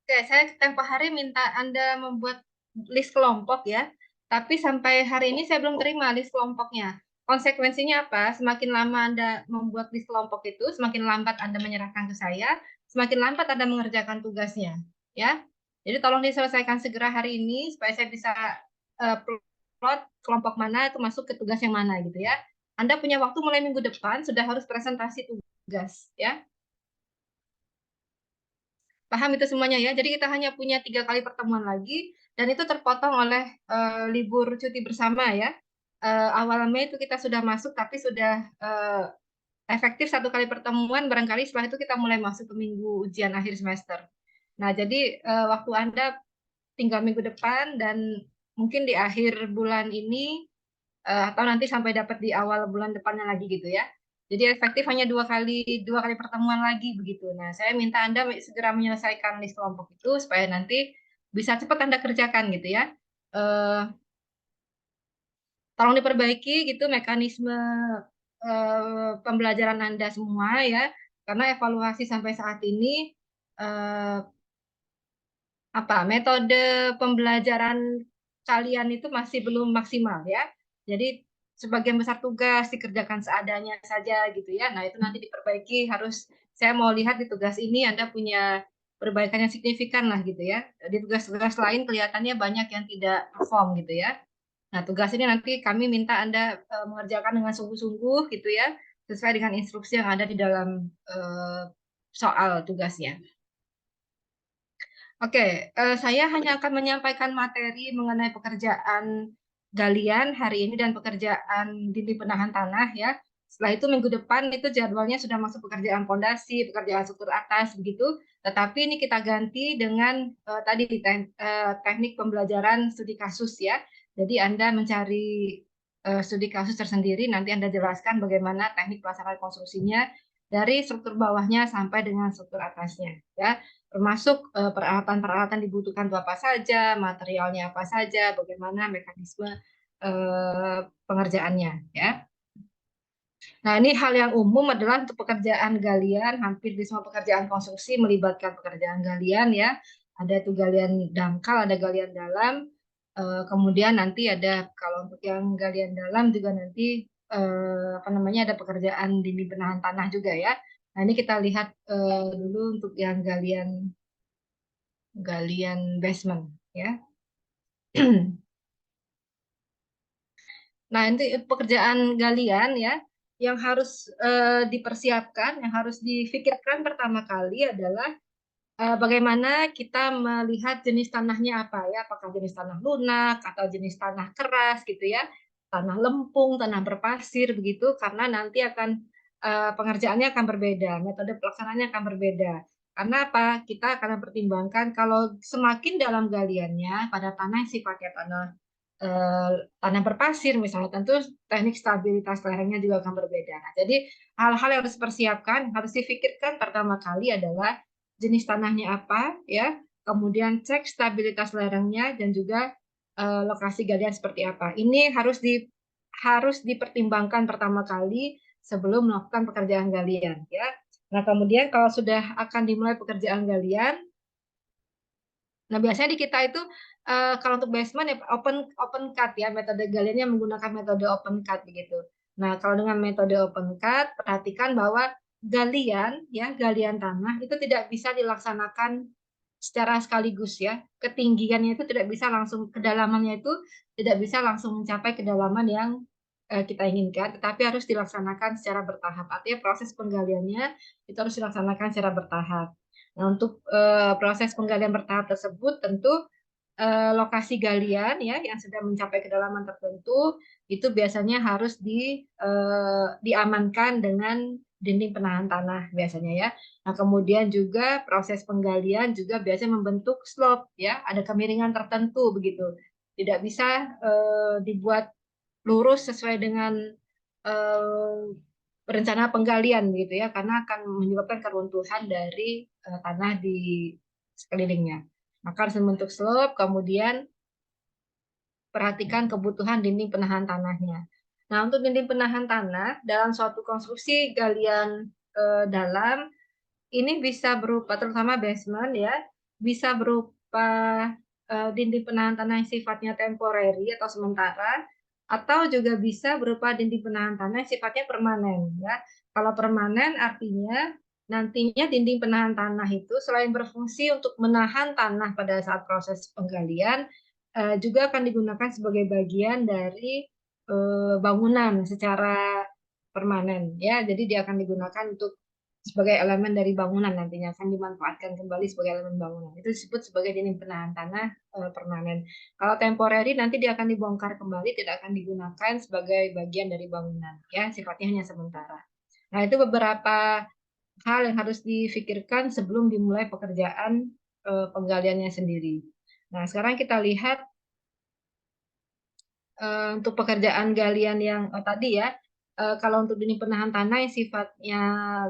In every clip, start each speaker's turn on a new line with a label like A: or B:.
A: Oke, saya tempo hari minta Anda membuat list kelompok ya, tapi sampai hari ini saya belum terima list kelompoknya. Konsekuensinya apa? Semakin lama Anda membuat list kelompok itu, semakin lambat Anda menyerahkan ke saya, semakin lambat Anda mengerjakan tugasnya, ya. Jadi tolong diselesaikan segera hari ini supaya saya bisa plot kelompok mana itu masuk ke tugas yang mana gitu ya. Anda punya waktu mulai minggu depan sudah harus presentasi tugas, ya. Paham itu semuanya ya. Jadi kita hanya punya 3 kali pertemuan lagi dan itu terpotong oleh libur cuti bersama ya. Awal Mei itu kita sudah masuk tapi sudah efektif 1 kali pertemuan. Barangkali setelah itu kita mulai masuk ke minggu ujian akhir semester. Nah, jadi waktu Anda tinggal minggu depan dan mungkin di akhir bulan ini atau nanti sampai dapat di awal bulan depannya lagi gitu ya. Jadi efektif hanya 2 kali pertemuan lagi begitu. Nah, saya minta Anda segera menyelesaikan list kelompok itu supaya nanti bisa cepat Anda kerjakan gitu ya. Eh, Tolong diperbaiki gitu mekanisme pembelajaran Anda semua ya, karena evaluasi sampai saat ini eh, metode pembelajaran kalian itu masih belum maksimal ya. Jadi sebagian besar tugas dikerjakan seadanya saja gitu ya. Nah, itu nanti diperbaiki harus saya mau lihat di tugas ini Anda punya perbaikan yang signifikan lah gitu ya. Di tugas-tugas lain kelihatannya banyak yang tidak perform gitu ya. Nah, tugas ini nanti kami minta Anda mengerjakan dengan sungguh-sungguh gitu ya, sesuai dengan instruksi yang ada di dalam soal tugasnya. Oke, saya hanya akan menyampaikan materi mengenai pekerjaan galian hari ini dan pekerjaan dinding penahan tanah ya. Setelah itu minggu depan itu jadwalnya sudah masuk pekerjaan pondasi, pekerjaan struktur atas begitu. Tetapi ini kita ganti dengan tadi teknik pembelajaran studi kasus ya. Jadi Anda mencari studi kasus tersendiri, nanti Anda jelaskan bagaimana teknik pelaksanaan konstruksinya dari struktur bawahnya sampai dengan struktur atasnya ya, termasuk peralatan-peralatan dibutuhkan itu apa saja, materialnya apa saja, bagaimana mekanisme pengerjaannya ya. Nah, ini hal yang umum adalah untuk pekerjaan galian, hampir di semua pekerjaan konstruksi melibatkan pekerjaan galian ya. Ada itu galian dangkal, ada galian dalam. Kemudian nanti ada kalau untuk yang galian dalam juga nanti apa namanya ada pekerjaan dinding penahan tanah juga ya. Nah, ini kita lihat dulu untuk yang galian galian basement ya. Nah, ini pekerjaan galian ya yang harus dipersiapkan, yang harus difikirkan pertama kali adalah bagaimana kita melihat jenis tanahnya apa ya, apakah jenis tanah lunak atau jenis tanah keras gitu ya, tanah lempung, tanah berpasir begitu, karena nanti akan pengerjaannya akan berbeda, metode pelaksanaannya akan berbeda. Karena apa? Kita akan mempertimbangkan kalau semakin dalam galiannya pada tanah yang sifatnya eh, tanah berpasir misalnya, tentu teknik stabilitas lerengnya juga akan berbeda. Nah, jadi hal-hal yang harus dipersiapkan, harus difikirkan pertama kali adalah jenis tanahnya apa, ya, kemudian cek stabilitas lerengnya dan juga lokasi galian seperti apa. Ini harus dipertimbangkan pertama kali sebelum melakukan pekerjaan galian, ya. Nah, kemudian kalau sudah akan dimulai pekerjaan galian, nah, biasanya di kita itu kalau untuk basement ya open open cut ya, metode galiannya menggunakan metode open cut begitu. Nah, kalau dengan metode open cut, perhatikan bahwa galian tanah itu tidak bisa dilaksanakan secara sekaligus ya. Ketinggiannya itu tidak bisa langsung, kedalamannya itu tidak bisa langsung mencapai kedalaman yang kita inginkan, tetapi harus dilaksanakan secara bertahap. Artinya proses penggaliannya itu harus dilaksanakan secara bertahap. Nah, untuk proses penggalian bertahap tersebut tentu lokasi galian ya yang sudah mencapai kedalaman tertentu itu biasanya harus diamankan dengan dinding penahan tanah biasanya ya. Nah, kemudian juga proses penggalian juga biasanya membentuk slope ya, ada kemiringan tertentu begitu. Tidak bisa dibuat lurus sesuai dengan eh, rencana penggalian gitu ya, karena akan menyebabkan keruntuhan dari tanah di sekelilingnya. Maka harus membentuk slope, kemudian perhatikan kebutuhan dinding penahan tanahnya. Nah, untuk dinding penahan tanah dalam suatu konstruksi galian dalam ini bisa berupa terutama basement ya, bisa berupa, dinding penahan tanah yang sifatnya temporary atau sementara, atau juga bisa berupa dinding penahan tanah yang sifatnya permanen, ya. Kalau permanen artinya nantinya dinding penahan tanah itu selain berfungsi untuk menahan tanah pada saat proses penggalian, juga akan digunakan sebagai bagian dari, bangunan secara permanen, ya. Jadi dia akan digunakan untuk sebagai elemen dari bangunan nantinya, akan dimanfaatkan kembali sebagai elemen bangunan. Itu disebut sebagai dinding penahan tanah, permanen. Kalau temporary nanti dia akan dibongkar kembali, tidak akan digunakan sebagai bagian dari bangunan, ya, sifatnya hanya sementara. Nah, itu beberapa hal yang harus difikirkan sebelum dimulai pekerjaan, penggaliannya sendiri. Nah, sekarang kita lihat, untuk pekerjaan galian yang, tadi ya, kalau untuk dinding penahan tanah yang sifatnya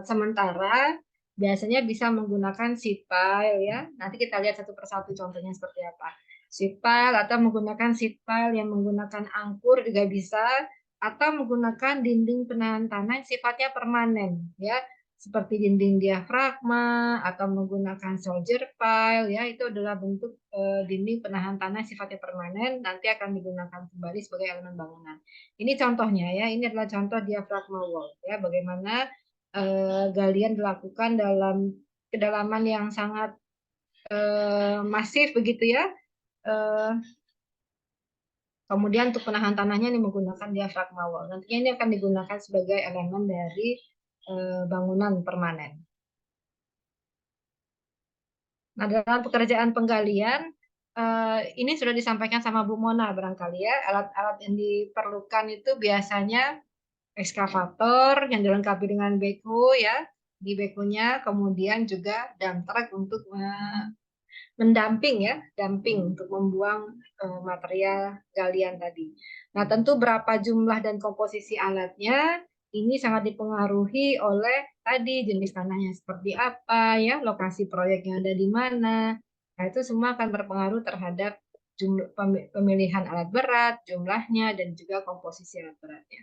A: sementara, biasanya bisa menggunakan sheet pile ya. Nanti kita lihat satu persatu contohnya seperti apa. Sheet pile atau menggunakan sheet pile yang menggunakan angkur juga bisa, atau menggunakan dinding penahan tanah yang sifatnya permanen ya, seperti dinding diafragma atau menggunakan soldier pile ya, itu adalah bentuk, dinding penahan tanah sifatnya permanen, nanti akan digunakan kembali sebagai elemen bangunan. Ini contohnya ya, ini adalah contoh diafragma wall ya, bagaimana, galian dilakukan dalam kedalaman yang sangat, masif begitu ya, eee, kemudian untuk penahan tanahnya ini menggunakan diafragma wall. Nantinya ini akan digunakan sebagai elemen dari, bangunan permanen. Nah, dalam pekerjaan penggalian, ini sudah disampaikan sama Bu Mona barangkali ya, alat-alat yang diperlukan itu biasanya ekskavator yang dilengkapi dengan beko ya, di bekonya, kemudian juga dump truck untuk, mendamping ya, damping untuk membuang, material galian tadi. Nah, tentu berapa jumlah dan komposisi alatnya, ini sangat dipengaruhi oleh tadi jenis tanahnya seperti apa ya, lokasi proyeknya ada di mana. Nah, itu semua akan berpengaruh terhadap pemilihan alat berat, jumlahnya, dan juga komposisi alat beratnya.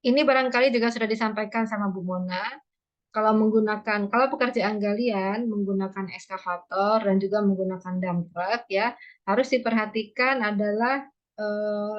A: Ini barangkali juga sudah disampaikan sama Bu Mona. Kalau pekerjaan galian menggunakan ekskavator dan juga menggunakan dump truck ya, harus diperhatikan adalah,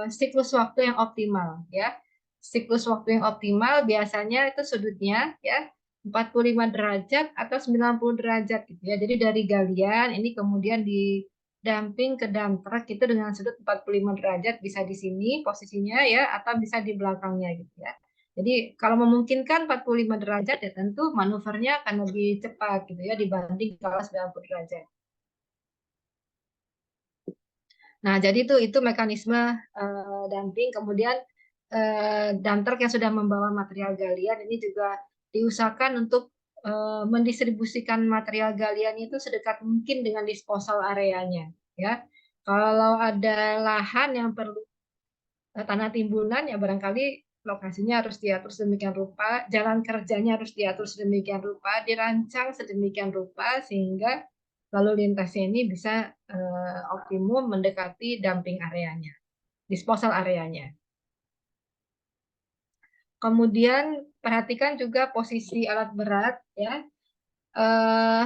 A: siklus waktu yang optimal ya. Siklus waktu yang optimal biasanya itu sudutnya ya, 45 derajat atau 90 derajat gitu ya. Jadi dari galian ini kemudian didamping ke dump truck itu dengan sudut 45 derajat, bisa di sini posisinya ya, atau bisa di belakangnya gitu ya. Jadi kalau memungkinkan 45 derajat ya tentu manuvernya akan lebih cepat gitu ya dibanding kalau 90 derajat. Nah, jadi itu mekanisme, damping kemudian, dump truck yang sudah membawa material galian ini juga diusahakan untuk, mendistribusikan material galian itu sedekat mungkin dengan disposal areanya ya. Kalau ada lahan yang perlu tanah timbunan ya barangkali lokasinya harus diatur sedemikian rupa, jalan kerjanya harus diatur sedemikian rupa, dirancang sedemikian rupa sehingga lalu lintasnya ini bisa, optimum mendekati dumping areanya, disposal areanya. Kemudian perhatikan juga posisi alat berat ya, eee,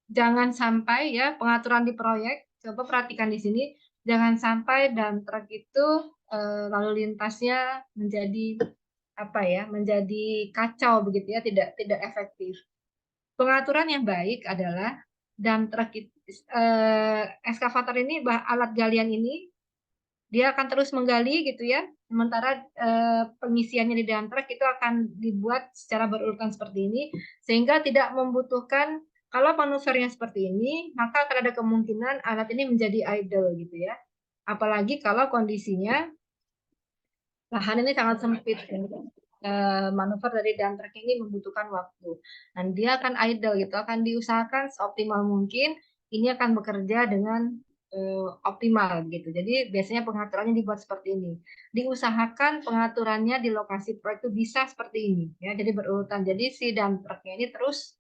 A: jangan sampai ya pengaturan di proyek, coba perhatikan di sini, jangan sampai dump truck itu, lalu lintasnya menjadi apa ya, menjadi kacau begitu ya, tidak tidak efektif. Pengaturan yang baik adalah dump truck ekskavator ini alat galian ini, dia akan terus menggali gitu ya, sementara, pengisiannya di dump truck itu akan dibuat secara berurutan seperti ini, sehingga tidak membutuhkan kalau manuvernya seperti ini, maka akan ada kemungkinan alat ini menjadi idle gitu ya. Apalagi kalau kondisinya lahan ini sangat sempit ya. Manuver dari dump truck ini membutuhkan waktu. Dan dia akan idle gitu, akan diusahakan seoptimal mungkin ini akan bekerja dengan, optimal gitu. Jadi biasanya pengaturannya dibuat seperti ini. Diusahakan pengaturannya di lokasi proyek itu bisa seperti ini ya, jadi berurutan. Jadi si dump truck-nya ini terus,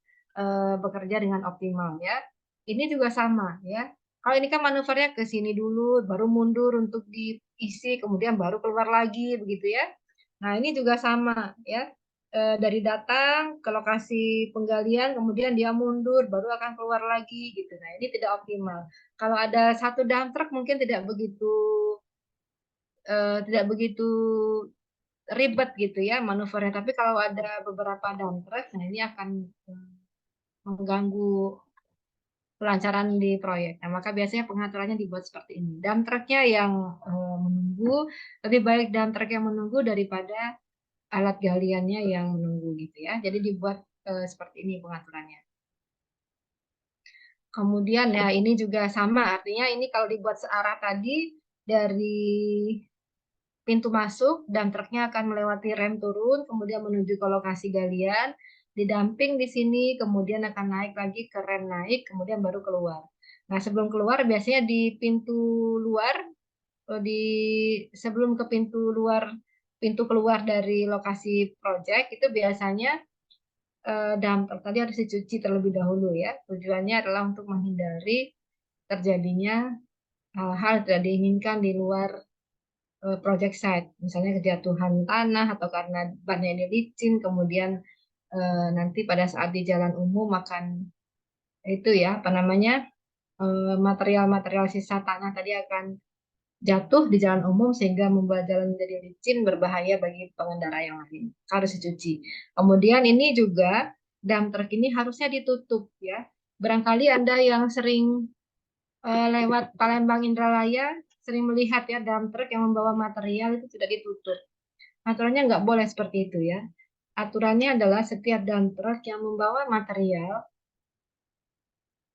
A: bekerja dengan optimal ya. Ini juga sama ya, kalau ini kan manuvernya ke sini dulu, baru mundur untuk diisi, kemudian baru keluar lagi begitu ya. Nah, ini juga sama ya. dari datang ke lokasi penggalian, kemudian dia mundur, baru akan keluar lagi gitu. Nah, ini tidak optimal. Kalau ada satu dump truck mungkin tidak begitu ribet gitu ya manuvernya. Tapi kalau ada beberapa dump truck, nah ini akan mengganggu kelancaran di proyek. Nah, maka biasanya pengaturannya dibuat seperti ini. Dump trucknya yang menunggu, lebih baik dump truck yang menunggu daripada alat galiannya yang menunggu gitu ya. Jadi dibuat seperti ini pengaturannya. Kemudian ya ini juga sama, artinya ini kalau dibuat searah tadi dari pintu masuk, dump truknya akan melewati rem turun, kemudian menuju ke lokasi galian, didamping di sini, kemudian akan naik lagi ke rem naik, kemudian baru keluar. Nah, sebelum keluar biasanya di pintu luar, di sebelum ke pintu keluar dari lokasi project itu biasanya dump truk tadi harus dicuci terlebih dahulu ya. Tujuannya adalah untuk menghindari terjadinya hal-hal tidak diinginkan di luar project site, misalnya kejatuhan tanah atau karena bannya ini licin, kemudian nanti pada saat di jalan umum akan itu ya apa namanya material-material sisa tanah tadi akan jatuh di jalan umum sehingga membuat jalan menjadi licin berbahaya bagi pengendara yang lain. Harus dicuci. Kemudian ini juga dump truck ini harusnya ditutup ya. Barangkali Anda yang sering lewat Palembang Indralaya sering melihat ya dump truck yang membawa material itu tidak ditutup. Aturannya nggak boleh seperti itu ya. Aturannya adalah setiap dump truck yang membawa material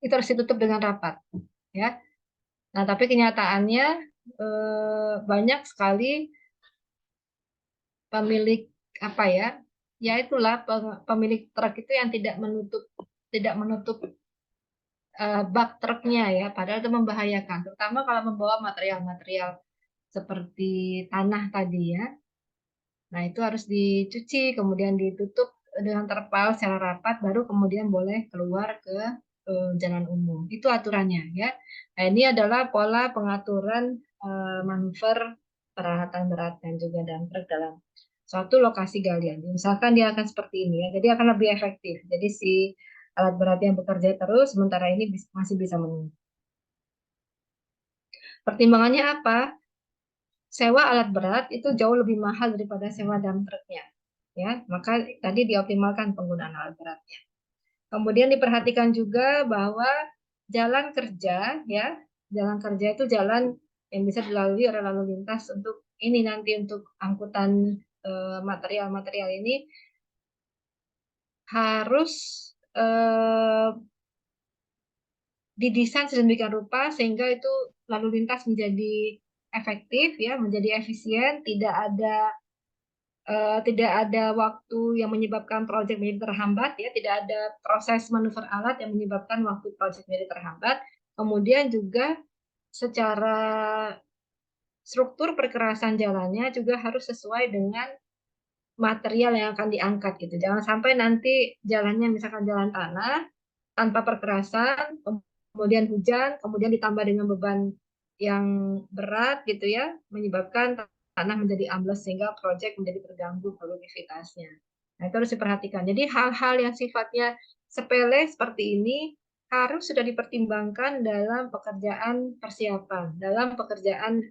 A: itu harus ditutup dengan rapat ya. Nah, tapi kenyataannya banyak sekali pemilik apa ya? Ya itulah pemilik truk itu yang tidak menutup bak truknya ya, padahal itu membahayakan, terutama kalau membawa material-material seperti tanah tadi ya. Nah, itu harus dicuci, kemudian ditutup dengan terpal secara rapat, baru kemudian boleh keluar ke jalan umum. Itu aturannya ya. Nah, ini adalah pola pengaturan manuver peralatan berat dan juga dump truck dalam suatu lokasi galian. Misalkan dia akan seperti ini ya, jadi akan lebih efektif. Jadi si alat berat yang bekerja terus, sementara ini masih bisa menunggu. Pertimbangannya apa? Sewa alat berat itu jauh lebih mahal daripada sewa dump trucknya. Ya, maka tadi dioptimalkan penggunaan alat beratnya. Kemudian diperhatikan juga bahwa jalan kerja ya, jalan kerja itu jalan yang bisa dilalui oleh lalu lintas untuk ini nanti untuk angkutan material-material ini harus eh, didesain sedemikian rupa sehingga itu lalu lintas menjadi efektif ya, menjadi efisien, tidak ada waktu yang menyebabkan proyek menjadi terhambat ya, tidak ada proses manuver alat yang menyebabkan waktu proyek menjadi terhambat. Kemudian juga secara struktur perkerasan jalannya juga harus sesuai dengan material yang akan diangkat gitu. Jangan sampai nanti jalannya misalkan jalan tanah tanpa perkerasan, kemudian hujan, kemudian ditambah dengan beban yang berat gitu ya, menyebabkan tanah menjadi ambles sehingga proyek menjadi terganggu produktivitasnya. Nah, itu harus diperhatikan. Jadi hal-hal yang sifatnya sepele seperti ini harus sudah dipertimbangkan dalam pekerjaan persiapan, dalam pekerjaan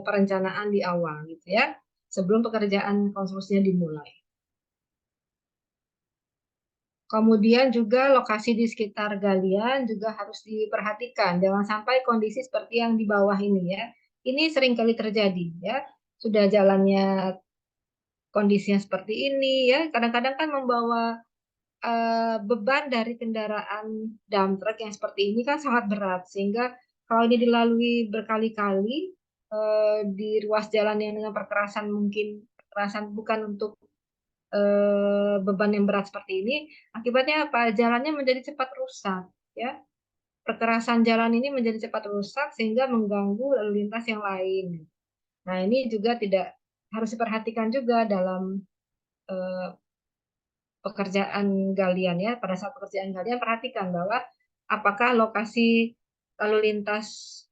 A: perencanaan di awal gitu ya, sebelum pekerjaan konstruksinya dimulai. Kemudian juga lokasi di sekitar galian juga harus diperhatikan. Jangan sampai kondisi seperti yang di bawah ini ya. Ini sering kali terjadi ya. Sudah jalannya kondisinya seperti ini ya. Kadang-kadang kan membawa beban dari kendaraan dump truck yang seperti ini kan sangat berat. Sehingga kalau ini dilalui berkali-kali di ruas jalan yang dengan perkerasan mungkin perkerasan bukan untuk beban yang berat seperti ini, akibatnya apa? Jalannya menjadi cepat rusak, ya. Perkerasan jalan ini menjadi cepat rusak sehingga mengganggu lalu lintas yang lain. Nah, ini juga tidak harus diperhatikan juga dalam eh, pekerjaan galian ya. Pada saat pekerjaan galian perhatikan bahwa apakah lokasi lalu lintas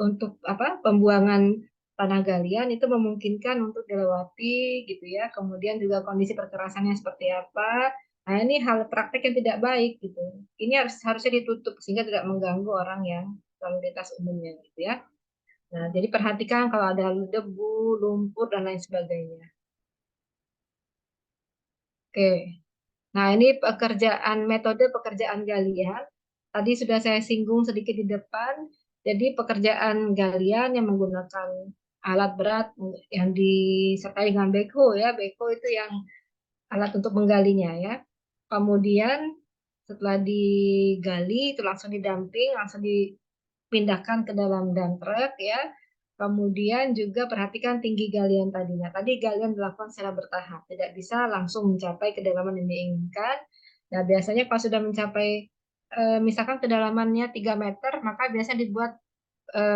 A: untuk apa pembuangan tanah galian itu memungkinkan untuk dilewati gitu ya. Kemudian juga kondisi perkerasannya seperti apa. Nah, ini hal praktek yang tidak baik gitu. Ini harusnya ditutup sehingga tidak mengganggu orang yang lalu lintas umumnya gitu ya. Nah, jadi perhatikan kalau ada debu, lumpur dan lain sebagainya. Oke. Nah, ini metode pekerjaan galian. Tadi sudah saya singgung sedikit di depan. Jadi pekerjaan galian yang menggunakan alat berat yang disertai dengan backhoe ya. Backhoe itu yang alat untuk menggalinya ya. Kemudian setelah digali itu langsung didamping, langsung dipindahkan ke dalam dump truck ya. Kemudian juga perhatikan tinggi galian tadinya. Tadi galian dilakukan secara bertahap, tidak bisa langsung mencapai kedalaman yang diinginkan. Nah, biasanya kalau sudah mencapai misalkan kedalamannya 3 meter, maka biasanya dibuat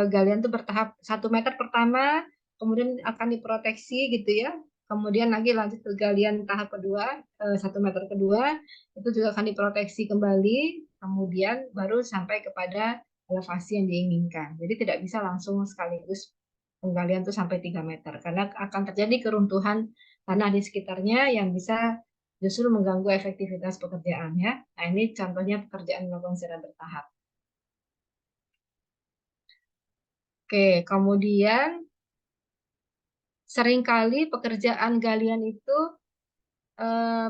A: galian itu bertahap. 1 meter pertama, kemudian akan diproteksi gitu ya. Kemudian lagi lanjut ke galian tahap kedua, 1 meter kedua, itu juga akan diproteksi kembali. Kemudian baru sampai kepada elevasi yang diinginkan. Jadi tidak bisa langsung sekaligus penggalian itu sampai 3 meter. Karena akan terjadi keruntuhan tanah di sekitarnya yang bisa justru mengganggu efektivitas pekerjaan ya. Nah, ini contohnya pekerjaan dilakukan secara bertahap. Oke, kemudian seringkali pekerjaan galian itu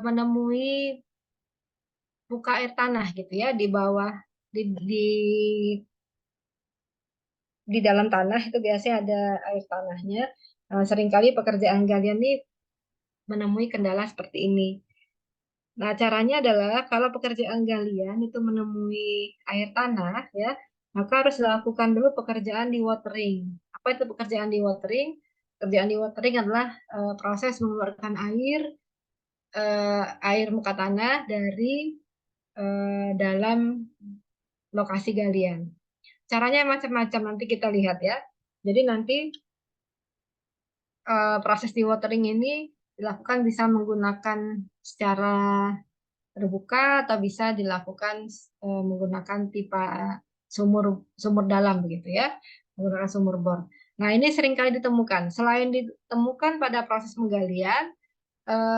A: menemui buka air tanah gitu ya di bawah di dalam tanah itu biasanya ada air tanahnya. Seringkali pekerjaan galian ini menemui kendala seperti ini. Nah, caranya adalah kalau pekerjaan galian itu menemui air tanah ya, maka harus dilakukan dulu pekerjaan di watering. Apa itu pekerjaan di watering? Pekerjaan di watering adalah proses mengeluarkan air muka tanah dari dalam lokasi galian. Caranya macam-macam, nanti kita lihat ya. Jadi nanti proses dewatering ini dilakukan bisa menggunakan secara terbuka atau bisa dilakukan menggunakan pipa sumur sumur dalam begitu ya, menggunakan sumur bor. Nah, ini seringkali ditemukan. Selain ditemukan pada proses penggalian,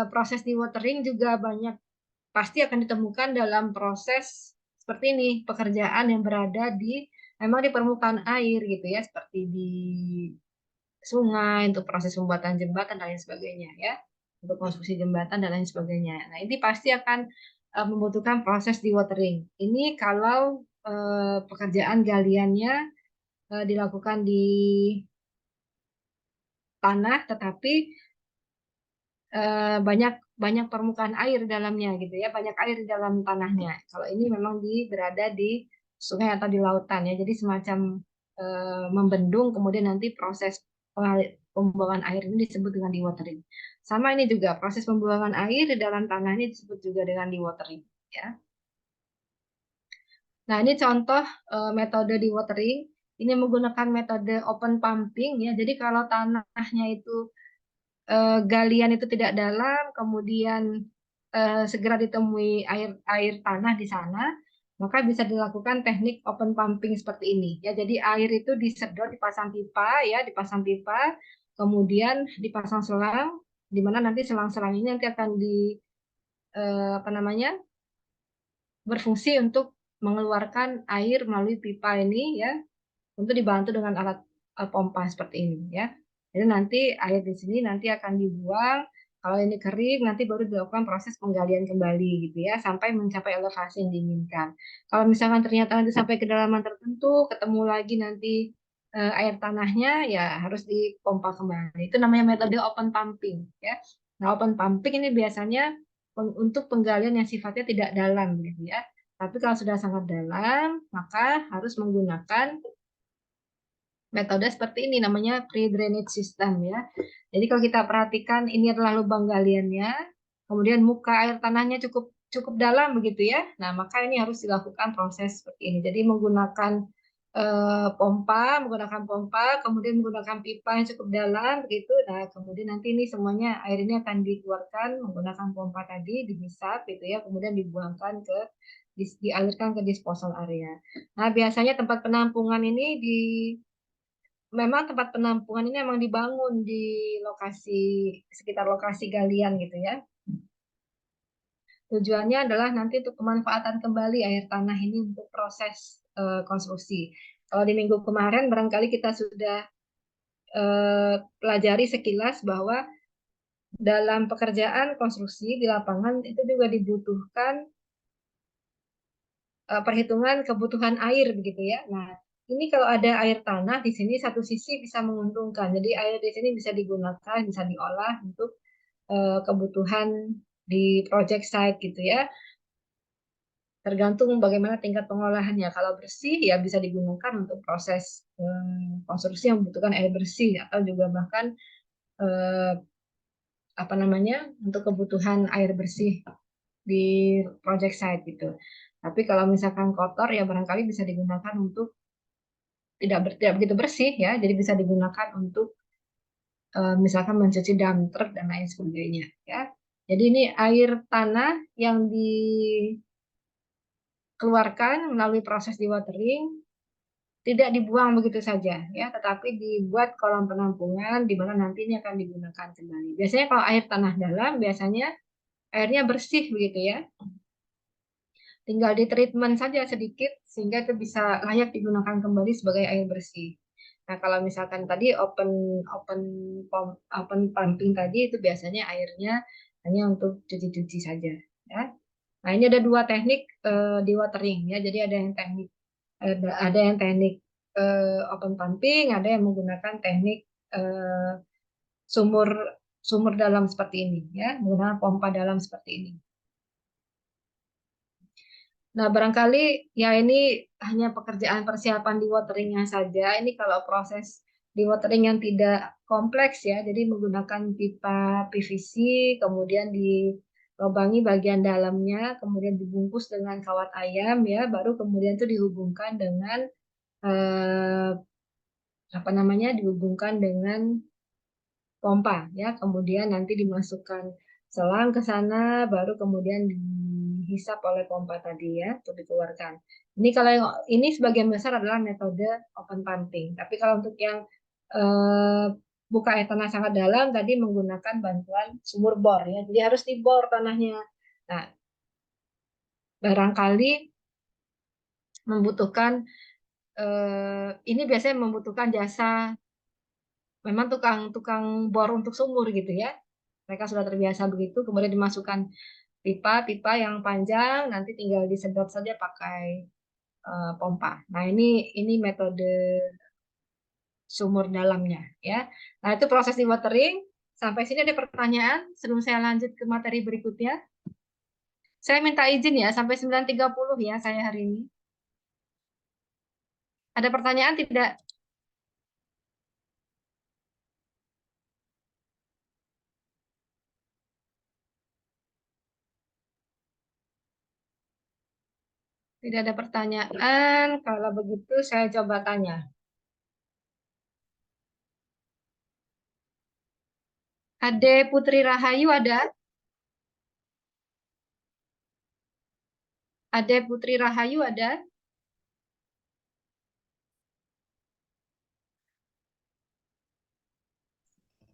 A: proses dewatering juga banyak pasti akan ditemukan dalam proses seperti ini, pekerjaan yang berada di memang di permukaan air gitu ya, seperti di sungai untuk proses pembuatan jembatan dan lain sebagainya ya, untuk konstruksi jembatan dan lain sebagainya. Nah, ini pasti akan membutuhkan proses dewatering. Ini kalau pekerjaan galiannya dilakukan di tanah, tetapi banyak banyak permukaan air di dalamnya gitu ya, banyak air di dalam tanahnya. Kalau ini memang berada di sungai atau di lautan ya, jadi semacam membendung, kemudian nanti proses pembuangan air ini disebut dengan dewatering. Sama ini juga proses pembuangan air di dalam tanah ini disebut juga dengan dewatering ya. Nah, ini contoh metode dewatering. Ini menggunakan metode open pumping ya. Jadi kalau tanahnya itu galian itu tidak dalam, kemudian segera ditemui air tanah di sana, maka bisa dilakukan teknik open pumping seperti ini. Ya, jadi air itu disedot, dipasang pipa, ya, dipasang pipa, kemudian dipasang selang, di mana nanti selang-selang ini nanti akan apa namanya, berfungsi untuk mengeluarkan air melalui pipa ini, ya, untuk dibantu dengan alat pompa seperti ini ya. Jadi nanti air di sini nanti akan dibuang. Kalau ini kering nanti baru dilakukan proses penggalian kembali gitu ya sampai mencapai elevasi yang diinginkan. Kalau misalkan ternyata nanti sampai kedalaman tertentu ketemu lagi nanti air tanahnya ya harus dipompa kembali. Itu namanya metode open pumping ya. Nah, open pumping ini biasanya untuk penggalian yang sifatnya tidak dalam gitu ya. Tapi kalau sudah sangat dalam, maka harus menggunakan metode seperti ini, namanya pre-drainage system ya. Jadi kalau kita perhatikan ini adalah lubang galiannya, kemudian muka air tanahnya cukup cukup dalam begitu ya. Nah, maka ini harus dilakukan proses seperti ini. Jadi menggunakan pompa, kemudian menggunakan pipa yang cukup dalam begitu. Nah, kemudian nanti ini semuanya air ini akan dikeluarkan menggunakan pompa tadi, dihisap gitu ya, kemudian dibuangkan dialirkan ke disposal area. Nah, biasanya tempat penampungan ini memang tempat penampungan ini memang dibangun di lokasi sekitar lokasi galian gitu ya. Tujuannya adalah nanti untuk pemanfaatan kembali air tanah ini untuk proses konstruksi. Kalau di minggu kemarin barangkali kita sudah pelajari sekilas bahwa dalam pekerjaan konstruksi di lapangan itu juga dibutuhkan perhitungan kebutuhan air begitu ya. Nah, ini kalau ada air tanah di sini satu sisi bisa menguntungkan. Jadi air di sini bisa digunakan, bisa diolah untuk kebutuhan di project site gitu ya. Tergantung bagaimana tingkat pengolahannya. Kalau bersih ya bisa digunakan untuk proses konstruksi yang membutuhkan air bersih atau juga bahkan eh, apa namanya untuk kebutuhan air bersih di project site gitu. Tapi kalau misalkan kotor ya barangkali bisa digunakan untuk tidak begitu bersih ya, jadi bisa digunakan untuk misalkan mencuci dump truck dan lain sebagainya ya. Jadi ini air tanah yang dikeluarkan melalui proses dewatering tidak dibuang begitu saja ya, tetapi dibuat kolam penampungan di mana nantinya akan digunakan kembali. Biasanya kalau air tanah dalam biasanya airnya bersih begitu ya. Tinggal di treatment saja sedikit sehingga itu bisa layak digunakan kembali sebagai air bersih. Nah, kalau misalkan tadi open open pumping tadi itu biasanya airnya hanya untuk cuci-cuci saja, ya. Nah, ini ada dua teknik di watering ya. Jadi ada yang teknik open pumping, ada yang menggunakan teknik sumur sumur dalam seperti ini ya, menggunakan pompa dalam seperti ini. Nah, barangkali ya ini hanya pekerjaan persiapan di wateringnya saja. Ini kalau proses di watering yang tidak kompleks ya, jadi menggunakan pipa PVC, kemudian dilubangi bagian dalamnya, kemudian dibungkus dengan kawat ayam ya, baru kemudian itu dihubungkan dengan eh, apa namanya? Dihubungkan dengan pompa ya, kemudian nanti dimasukkan selang ke sana, baru kemudian dihisap oleh pompa tadi ya untuk dikeluarkan. Ini kalau ini sebagian besar adalah metode open pumping. Tapi kalau untuk yang eh, buka air tanah sangat dalam tadi menggunakan bantuan sumur bor ya. Jadi harus dibor tanahnya. Nah, barangkali membutuhkan ini biasanya membutuhkan jasa memang tukang bor untuk sumur gitu ya. Mereka sudah terbiasa begitu, kemudian dimasukkan pipa-pipa yang panjang, nanti tinggal disedot saja pakai pompa. Nah, ini metode sumur dalamnya ya. Nah, itu proses di watering. Sampai sini ada pertanyaan sebelum saya lanjut ke materi berikutnya. Saya minta izin ya sampai 9.30 ya saya hari ini. Ada pertanyaan tidak? Tidak ada pertanyaan. Kalau begitu saya coba tanya. Ade Putri Rahayu ada? Ade Putri Rahayu ada?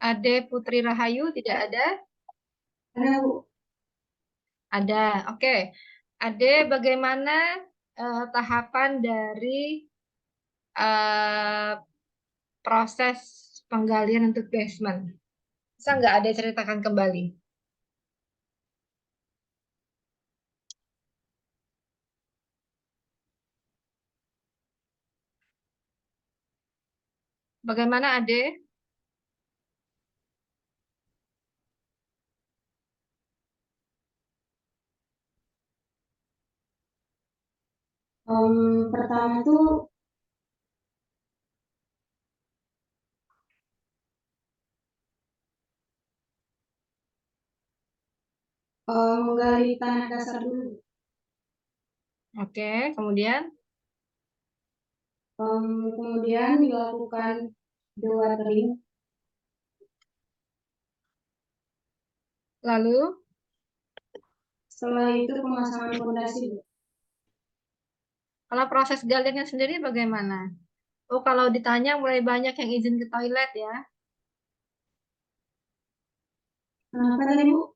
A: Ade Putri Rahayu tidak ada?
B: Ada, Bu.
A: Ada. Oke. Ade, bagaimana tahapan dari eh, proses penggalian untuk basement? Bisa nggak ada ceritakan kembali? Bagaimana Ade?
B: Pertama tuh menggali tanah dasar dulu.
A: Oke, kemudian
B: Kemudian dilakukan dewatering.
A: lalu
B: Setelah itu pemasangan fondasi.
A: kalau proses galiannya sendiri bagaimana? Oh, kalau ditanya mulai banyak yang izin ke toilet ya.
B: Kenapa tadi, Bu?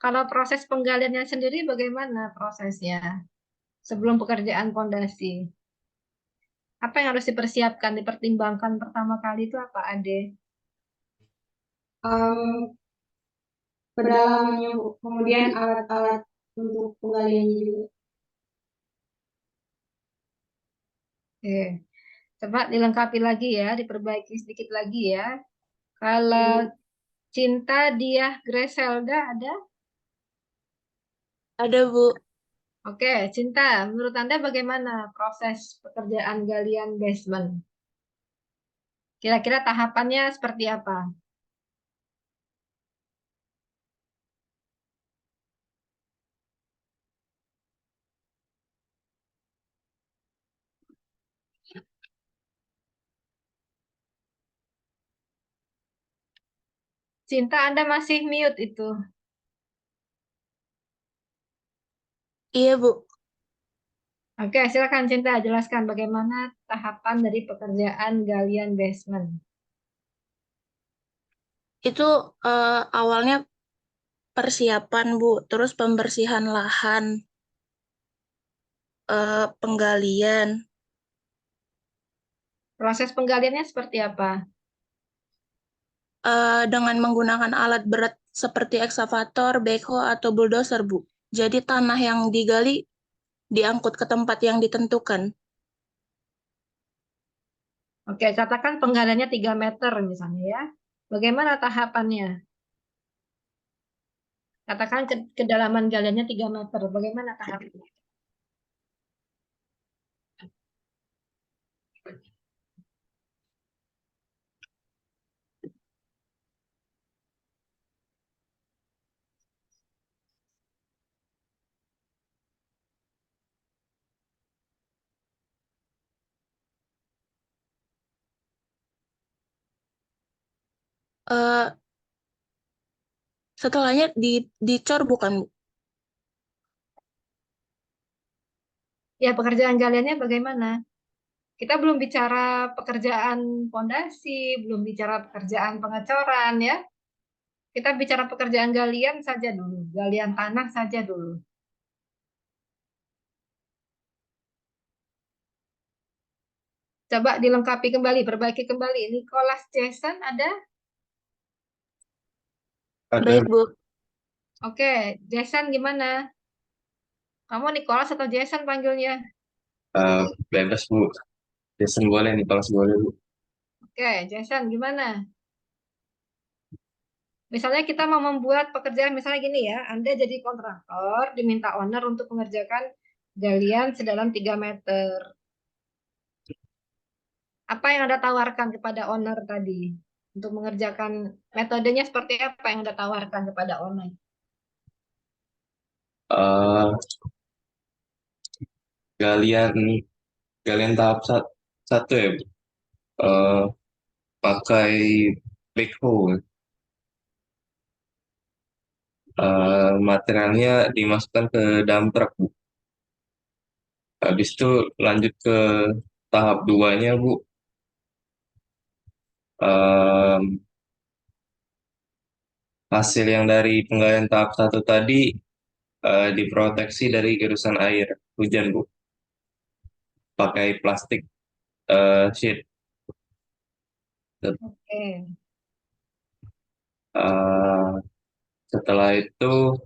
A: Kalau proses penggaliannya sendiri bagaimana prosesnya sebelum pekerjaan pondasi? Apa yang harus dipersiapkan, dipertimbangkan pertama kali itu apa, Ade?
B: Em, Kedalamannya, Bu. Kemudian alat-alat untuk penggaliannya juga.
A: Oke. Coba dilengkapi lagi ya, diperbaiki sedikit lagi ya.
B: Oke,
A: Kalau
B: Bu.
A: Cinta Diah Greselda ada?
C: Ada, Bu.
A: Oke, Cinta, menurut Anda bagaimana proses pekerjaan galian basement? Kira-kira tahapannya seperti apa? Cinta, Anda masih mute itu.
C: Iya, Bu.
A: Oke, silakan Cinta, jelaskan bagaimana tahapan dari pekerjaan galian basement.
C: Itu awalnya persiapan, Bu. Terus pembersihan lahan, penggalian.
A: Proses penggaliannya seperti apa?
C: Dengan menggunakan alat berat seperti ekskavator, backhoe, atau bulldozer, Bu. Jadi tanah yang digali diangkut ke tempat yang ditentukan.
A: Oke, katakan penggaliannya 3 meter misalnya ya. Bagaimana tahapannya? Katakan kedalaman galiannya 3 meter. Bagaimana tahapannya?
C: Eh, Setelahnya dicor, bukan, Bu?
A: Ya, pekerjaan galiannya bagaimana? Kita belum bicara pekerjaan pondasi, belum bicara pekerjaan pengecoran ya. Kita bicara pekerjaan galian saja dulu, galian tanah saja dulu. Coba dilengkapi kembali, perbaiki kembali. Nicholas Jason ada?
C: Baik,
D: Ada
C: Bu.
A: Oke, Jason gimana? Kamu Nicholas atau Jason panggilnya?
D: bebas Bu. Jason boleh nih kalau boleh Bu.
A: Oke, Jason gimana? Misalnya kita mau membuat pekerjaan, misalnya gini ya, Anda jadi kontraktor, diminta owner untuk mengerjakan galian sedalam 3 meter. Apa yang Anda tawarkan kepada owner tadi? Untuk mengerjakan metodenya seperti apa yang Anda tawarkan kepada owner?
D: Eh, galian galian tahap satu ya Bu. Eh, pakai backhoe. Materialnya dimasukkan ke dump truck Bu. Habis itu lanjut ke tahap duanya Bu. Eh, hasil yang dari penggalian tahap satu tadi diproteksi dari irisan air hujan Bu. Pakai plastik sheet.
A: Oke,
D: Eh, setelah itu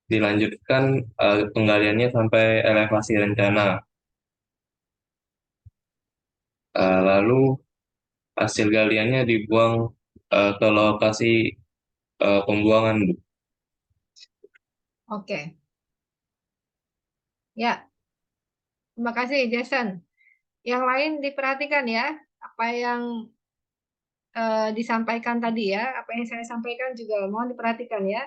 D: dilanjutkan penggaliannya sampai elevasi rencana. Lalu hasil galiannya dibuang ke lokasi pembuangan.
A: oke. Ya, terima kasih Jason. Yang lain diperhatikan ya, apa yang disampaikan tadi ya, apa yang saya sampaikan juga mohon diperhatikan ya.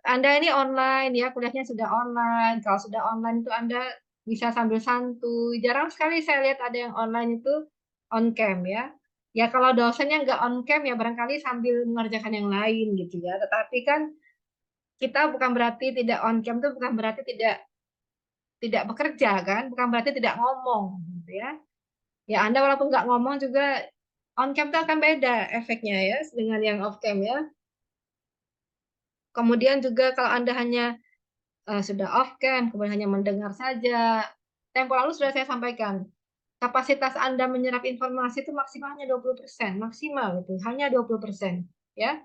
A: Anda ini online ya, kuliahnya sudah online. Kalau sudah online itu Anda bisa sambil santuy. Jarang sekali saya lihat ada yang online itu on cam ya. Ya kalau dosennya nggak on cam ya barangkali sambil mengerjakan yang lain gitu ya. Tetapi kan kita bukan berarti tidak on cam itu bukan berarti tidak tidak bekerja kan, bukan berarti tidak ngomong. gitu ya. Ya Anda walaupun nggak ngomong juga on cam itu akan beda efeknya ya dengan yang off cam ya. Kemudian juga kalau Anda hanya sudah off cam, kemudian hanya mendengar saja. Tempo lalu sudah saya sampaikan, kapasitas Anda menyerap informasi itu maksimalnya 20%, maksimal itu, hanya 20%, ya.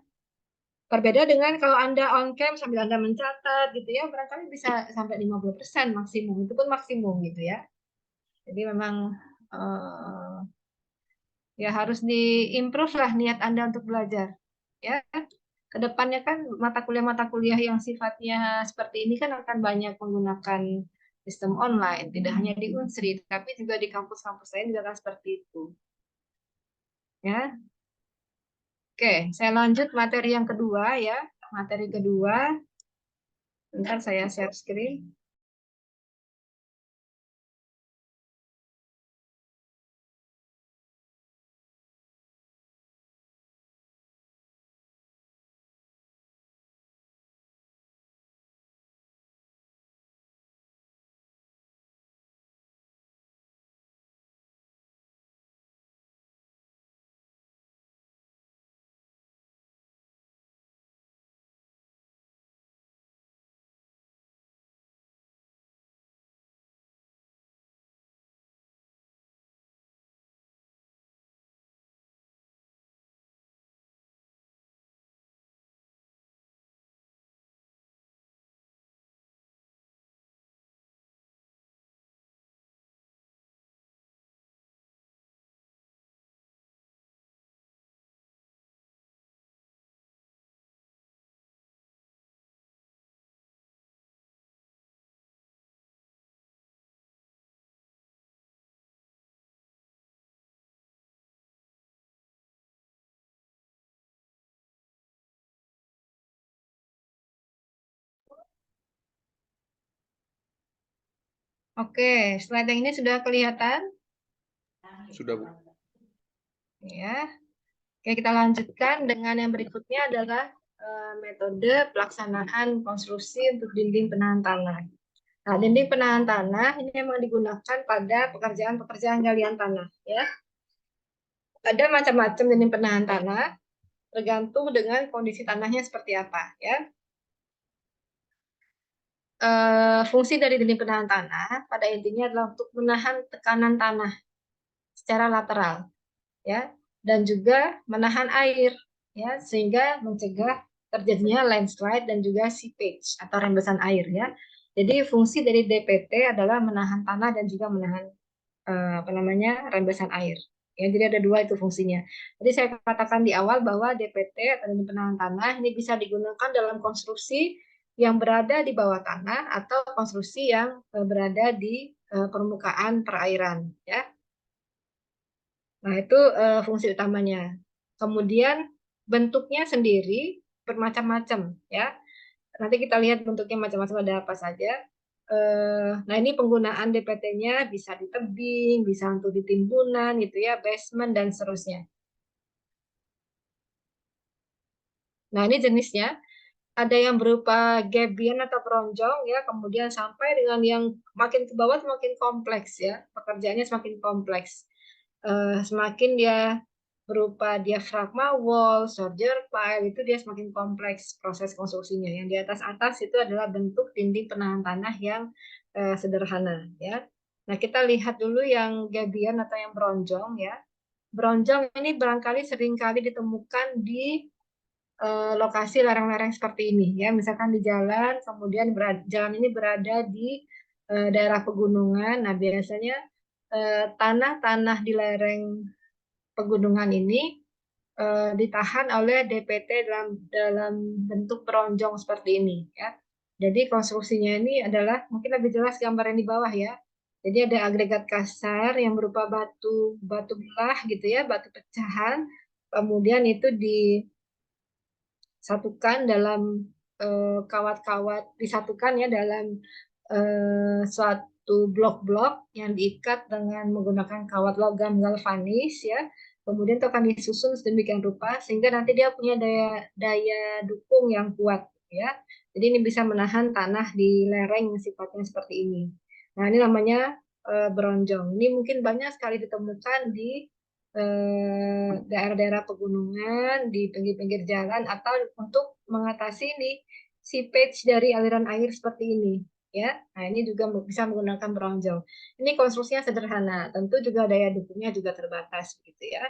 A: Berbeda dengan kalau Anda on cam sambil Anda mencatat gitu ya, barangkali bisa sampai 50% maksimum, itu pun maksimum gitu ya. Jadi memang ya harus diimprove lah niat Anda untuk belajar. Ya, kedepannya kan mata kuliah yang sifatnya seperti ini kan akan banyak menggunakan sistem online, tidak hanya di Unsri, tapi juga di kampus-kampus lain juga akan seperti itu. Ya, oke, saya lanjut materi yang kedua ya. Materi kedua, bentar saya share screen. Oke, slide yang ini sudah kelihatan?
E: Sudah, Bu.
A: Ya. Oke, kita lanjutkan dengan yang berikutnya adalah metode pelaksanaan konstruksi untuk dinding penahan tanah. Nah, dinding penahan tanah ini memang digunakan pada pekerjaan-pekerjaan galian tanah, ya. Ada macam-macam dinding penahan tanah, tergantung dengan kondisi tanahnya seperti apa, ya. Fungsi dari dinding penahan tanah pada intinya adalah untuk menahan tekanan tanah secara lateral, ya, dan juga menahan air, ya, sehingga mencegah terjadinya landslide dan juga seepage atau rembesan air, ya. Jadi fungsi dari DPT adalah menahan tanah dan juga menahan rembesan air. Ya, jadi ada dua itu fungsinya. Jadi saya katakan di awal bahwa DPT atau dinding penahan tanah ini bisa digunakan dalam konstruksi yang berada di bawah tanah atau konstruksi yang berada di permukaan perairan, ya. Nah, itu fungsi utamanya. Kemudian bentuknya sendiri bermacam-macam, ya. Nanti kita lihat bentuknya macam-macam ada apa saja. Nah, ini penggunaan DPT-nya bisa di tebing, bisa untuk di timbunan gitu ya, basement dan seterusnya. Nah, ini jenisnya. Ada yang berupa gabion atau keronjong ya, kemudian sampai dengan yang makin ke bawah semakin kompleks ya, pekerjaannya semakin kompleks. Semakin dia berupa diafragma wall, soldier pile, itu dia semakin kompleks proses konstruksinya. Yang di atas itu adalah bentuk dinding penahan tanah yang sederhana ya. Nah, kita lihat dulu yang gabion atau yang bronjong ya. Bronjong ini barangkali seringkali ditemukan di lokasi lereng-lereng seperti ini ya, misalkan di jalan, kemudian jalan ini berada di daerah pegunungan. Nah, biasanya tanah-tanah di lereng pegunungan ini ditahan oleh DPT dalam bentuk peronjong seperti ini ya. Jadi konstruksinya ini adalah mungkin lebih jelas gambar yang di bawah ya. Jadi ada agregat kasar yang berupa batu belah gitu ya, batu pecahan. Kemudian itu disatukan dalam kawat-kawat, disatukan ya dalam suatu blok-blok yang diikat dengan menggunakan kawat logam galvanis ya. Kemudian itu akan disusun sedemikian rupa sehingga nanti dia punya daya dukung yang kuat ya. Jadi ini bisa menahan tanah di lereng yang sifatnya seperti ini. Nah, ini namanya bronjong. Ini mungkin banyak sekali ditemukan di daerah-daerah pegunungan, di pinggir-pinggir jalan, atau untuk mengatasi nih seepage dari aliran air seperti ini. Ya, nah ini juga bisa menggunakan bronjong. Ini konstruksinya sederhana, tentu juga daya dukungnya juga terbatas, gitu ya.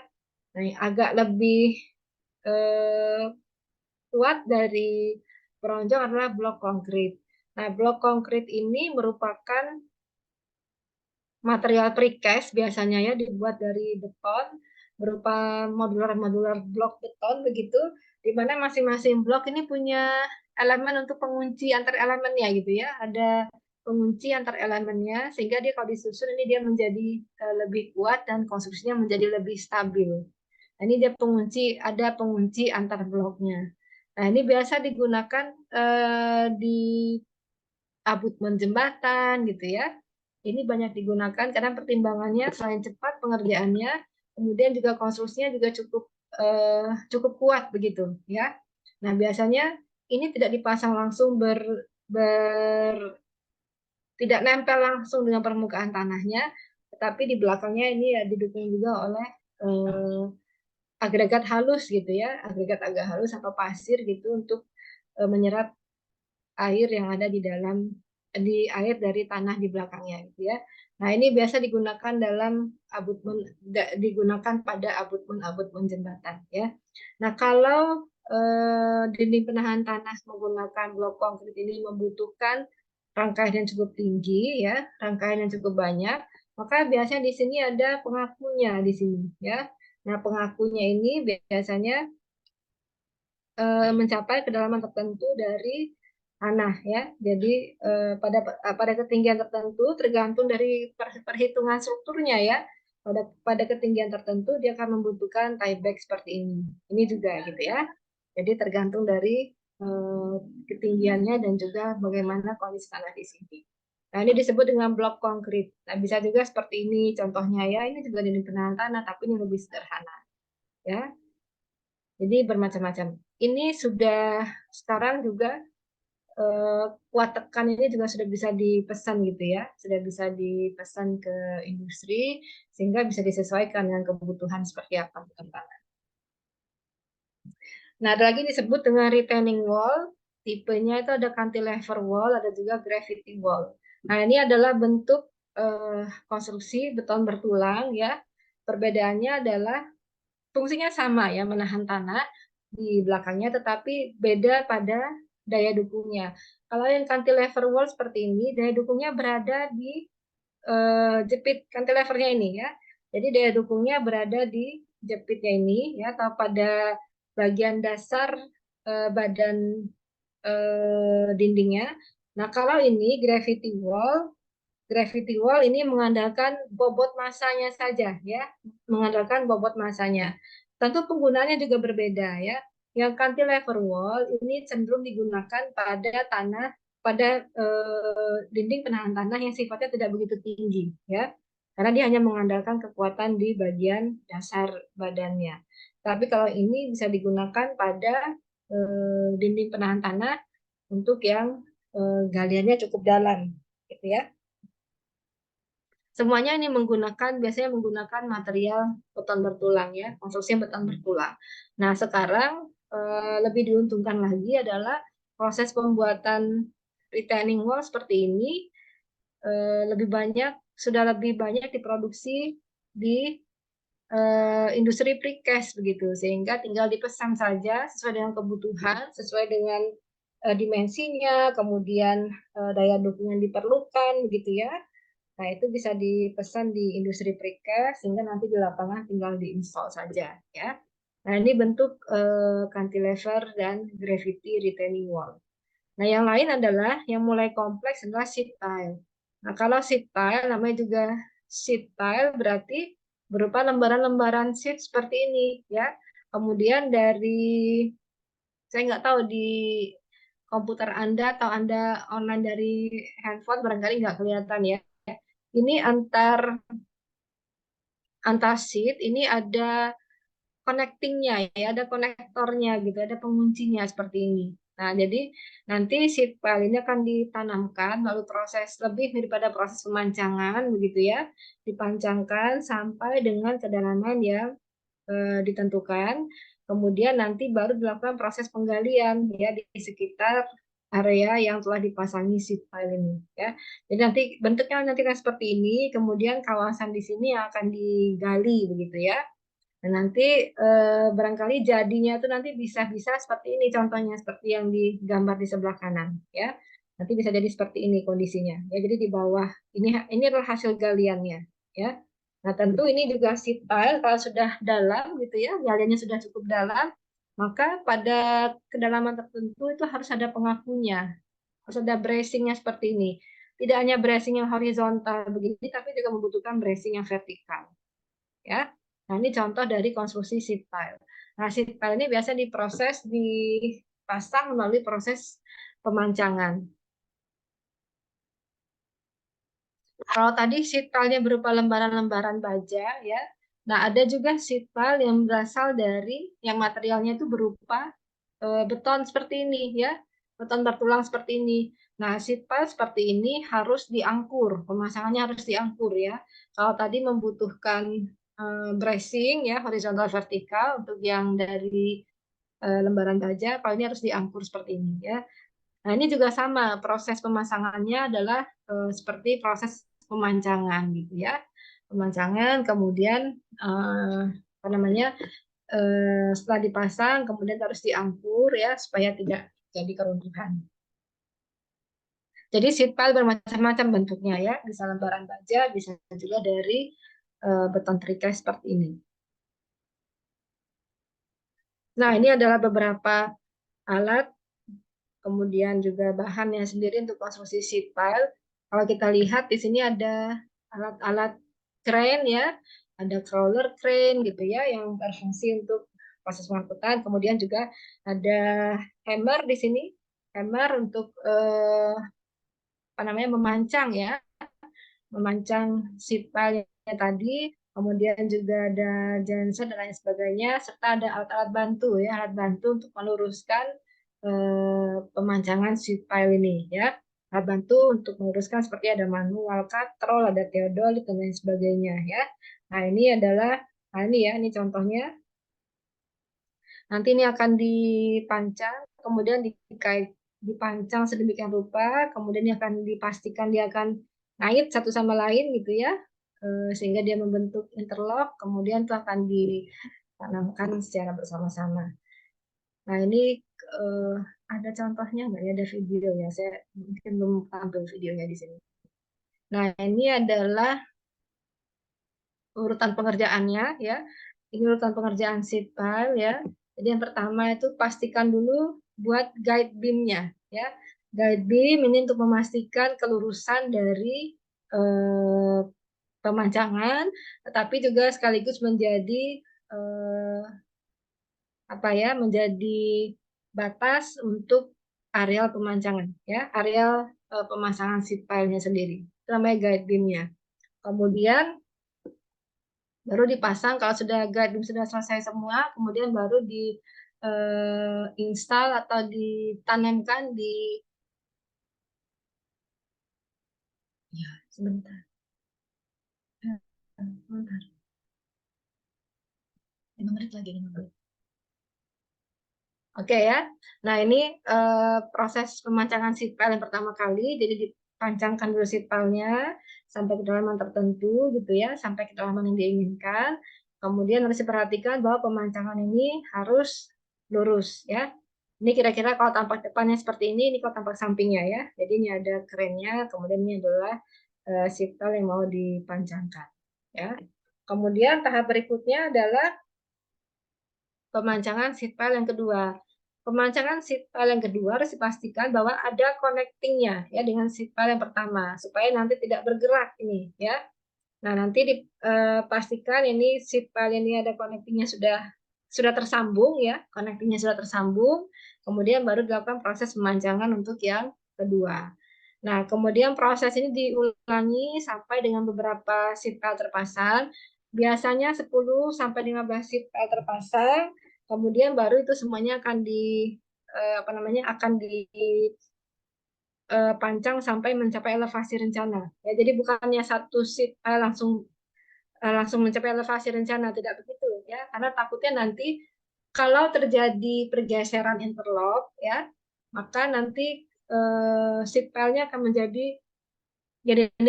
A: Nah, yang agak lebih kuat dari bronjong adalah blok konkrit. Nah, blok konkrit ini merupakan material precast biasanya ya, dibuat dari beton berupa modular-modular blok beton begitu, di mana masing-masing blok ini punya elemen untuk pengunci antar elemennya gitu ya. Ada pengunci antar elemennya sehingga dia kalau disusun ini dia menjadi lebih kuat dan konstruksinya menjadi lebih stabil. Nah, ini dia ada pengunci antar bloknya. Nah, ini biasa digunakan di abutmen jembatan gitu ya. Ini banyak digunakan karena pertimbangannya selain cepat pengerjaannya, kemudian juga konstruksinya juga cukup kuat begitu ya. Nah, biasanya ini tidak dipasang langsung tidak nempel langsung dengan permukaan tanahnya, tetapi di belakangnya ini ya didukung juga oleh agregat halus gitu ya, agregat agak halus atau pasir gitu untuk menyerap air yang ada di air dari tanah di belakangnya gitu ya. Nah, ini biasa digunakan digunakan pada abutmen jembatan ya. Nah, kalau dinding penahan tanah menggunakan blok konkrit ini membutuhkan rangkaian yang cukup tinggi ya, rangkaian yang cukup banyak, maka biasanya di sini ada pengakunya di sini ya. Nah, pengakunya ini biasanya mencapai kedalaman tertentu dari tanah ya. Jadi pada ketinggian tertentu tergantung dari perhitungan strukturnya ya. Pada ketinggian tertentu dia akan membutuhkan tieback seperti ini. Ini juga gitu ya. Jadi tergantung dari ketinggiannya dan juga bagaimana kondisi tanah di sini. Nah, ini disebut dengan blok konkrit. Nah, bisa juga seperti ini contohnya ya. Ini juga dinding penahan tanah tapi ini lebih sederhana. Ya. Jadi bermacam-macam. Ini sudah sekarang juga kuat tekan ini juga sudah bisa dipesan gitu ya, sudah bisa dipesan ke industri sehingga bisa disesuaikan dengan kebutuhan seperti apa tanah. Nah, ada lagi disebut dengan retaining wall. Tipenya itu ada cantilever wall, ada juga gravity wall. Nah, ini adalah bentuk konstruksi beton bertulang ya. Perbedaannya adalah fungsinya sama ya, menahan tanah di belakangnya, tetapi beda pada daya dukungnya. Kalau yang cantilever wall seperti ini, daya dukungnya berada di jepit cantilevernya ini ya. Jadi daya dukungnya berada di jepitnya ini ya, atau pada bagian dasar badan dindingnya. Nah, kalau ini gravity wall ini mengandalkan bobot masanya saja ya, mengandalkan bobot masanya. Tentu penggunaannya juga berbeda ya. Yang cantilever wall ini cenderung digunakan pada dinding penahan tanah yang sifatnya tidak begitu tinggi ya. Karena dia hanya mengandalkan kekuatan di bagian dasar badannya. Tapi kalau ini bisa digunakan pada dinding penahan tanah untuk yang galiannya cukup dalam gitu ya. Semuanya ini biasanya menggunakan material beton bertulang ya, konstruksi beton bertulang. Nah, sekarang lebih diuntungkan lagi adalah proses pembuatan retaining wall seperti ini sudah lebih banyak diproduksi di industri precast begitu, sehingga tinggal dipesan saja sesuai dengan kebutuhan, sesuai dengan dimensinya, kemudian daya dukung yang diperlukan begitu ya. Nah, itu bisa dipesan di industri precast sehingga nanti di lapangan tinggal diinstal saja ya. Nah, ini bentuk cantilever dan gravity retaining wall. Nah, yang lain adalah yang mulai kompleks adalah sheet tile. Nah, kalau sheet tile namanya juga sheet tile berarti berupa lembaran-lembaran sheet seperti ini ya. Kemudian saya nggak tahu di komputer Anda atau Anda online dari handphone barangkali nggak kelihatan ya. Ini antar sheet ini ada connectingnya ya, ada konektornya gitu, ada penguncinya seperti ini. Nah, jadi nanti seed pile ini akan ditanamkan melalui proses lebih daripada proses pemancangan, begitu ya, dipancangkan sampai dengan kedalaman yang ditentukan. Kemudian nanti baru dilakukan proses penggalian ya di sekitar area yang telah dipasangi seed pile ini ya. Jadi nanti bentuknya nanti kan seperti ini, kemudian kawasan di sini yang akan digali begitu ya. Dan nanti barangkali jadinya itu nanti bisa-bisa seperti ini contohnya, seperti yang digambar di sebelah kanan ya. Nanti bisa jadi seperti ini kondisinya ya. Jadi di bawah ini adalah hasil galiannya ya. Nah, tentu ini juga seed pile kalau sudah dalam gitu ya, galiannya sudah cukup dalam, maka pada kedalaman tertentu itu harus ada pengakunya, harus ada bracingnya seperti ini. Tidak hanya bracing yang horizontal begini, tapi juga membutuhkan bracing yang vertikal ya. Nah, ini contoh dari konstruksi seed pile. Nah, seed pile ini biasa diproses, dipasang melalui proses pemancangan. Kalau tadi seed pile-nya berupa lembaran-lembaran baja, ya. Nah, ada juga seed pile yang berasal dari, yang materialnya itu berupa beton seperti ini, ya. Beton bertulang seperti ini. Nah, seed pile seperti ini harus diangkur, pemasangannya harus diangkur, ya. Kalau tadi membutuhkan bracing ya horizontal vertikal untuk yang dari lembaran baja, kalau ini harus diangkur seperti ini ya. Nah, ini juga sama, proses pemasangannya adalah seperti proses pemancangan gitu ya. Pemancangan kemudian apa namanya? Setelah dipasang kemudian harus diangkur ya supaya tidak jadi keruntuhan. Jadi seed pile bermacam-macam bentuknya ya, bisa lembaran baja, bisa juga dari beton trikai seperti ini. Nah, ini adalah beberapa alat, kemudian juga bahannya sendiri untuk konstruksi seed pile. Kalau kita lihat di sini ada alat-alat crane ya, ada crawler crane gitu ya, yang berfungsi untuk proses pengangkutan. Kemudian juga ada hammer di sini, hammer untuk apa namanya memancang ya, memancang seed pile tadi. Kemudian juga ada genset dan lain sebagainya, serta ada alat-alat bantu ya, alat bantu untuk meluruskan pemancangan seed pile ini ya. Alat bantu untuk meluruskan seperti ada manual, katrol, ada teodolit dan lain sebagainya ya. Nah, ini adalah ini ya, ini contohnya. Nanti ini akan dipancang, kemudian dipancang sedemikian rupa, kemudian ini akan dipastikan dia akan naik satu sama lain gitu ya, sehingga dia membentuk interlock, kemudian itu akan ditanamkan secara bersama-sama. Nah, ini ada contohnya nggak ya, ada video ya, saya mungkin belum tampil videonya di sini. Nah, ini adalah urutan pengerjaannya ya, ini urutan pengerjaan seed pile ya. Jadi yang pertama itu pastikan dulu buat guide beam-nya ya. Guide beam ini untuk memastikan kelurusan dari pemancangan, tetapi juga sekaligus menjadi apa ya, menjadi batas untuk areal pemancangan ya, areal pemasangan seed pile-nya sendiri. Itu namanya guide beam-nya. Kemudian baru dipasang kalau sudah guide beam sudah selesai semua, kemudian baru di install atau ditanamkan di ya sebentar. Sebentar. 5 menit lagi, 5 menit. Oke ya. Nah, ini proses pemancangan seed pile yang pertama kali. Jadi dipancangkan dulu seed pile-nya sampai kedalaman tertentu gitu ya, sampai kedalaman yang diinginkan. Kemudian harus diperhatikan bahwa pemancangan ini harus lurus ya. Ini kira-kira kalau tampak depannya seperti ini kalau tampak sampingnya ya. Jadi ini ada kerennya, kemudian ini adalah seed pile yang mau dipancangkan ya. Kemudian tahap berikutnya adalah pemancangan seed pile yang kedua. Pemancangan seed pile yang kedua harus dipastikan bahwa ada connecting-nya ya dengan seed pile yang pertama supaya nanti tidak bergerak ini ya. Nah, nanti dipastikan ini seed pile ini ada connecting-nya sudah tersambung ya, connecting-nya sudah tersambung. Kemudian baru dilakukan proses pemancangan untuk yang kedua. Nah, kemudian proses ini diulangi sampai dengan beberapa seed pile terpasang. Biasanya 10 sampai 15 seed pile terpasang. Kemudian baru itu semuanya akan akan dipancang sampai mencapai elevasi rencana. Ya, jadi bukannya satu seat pile langsung mencapai elevasi rencana, tidak begitu ya, karena takutnya nanti kalau terjadi pergeseran interlock ya, maka nanti seat pile-nya akan jadi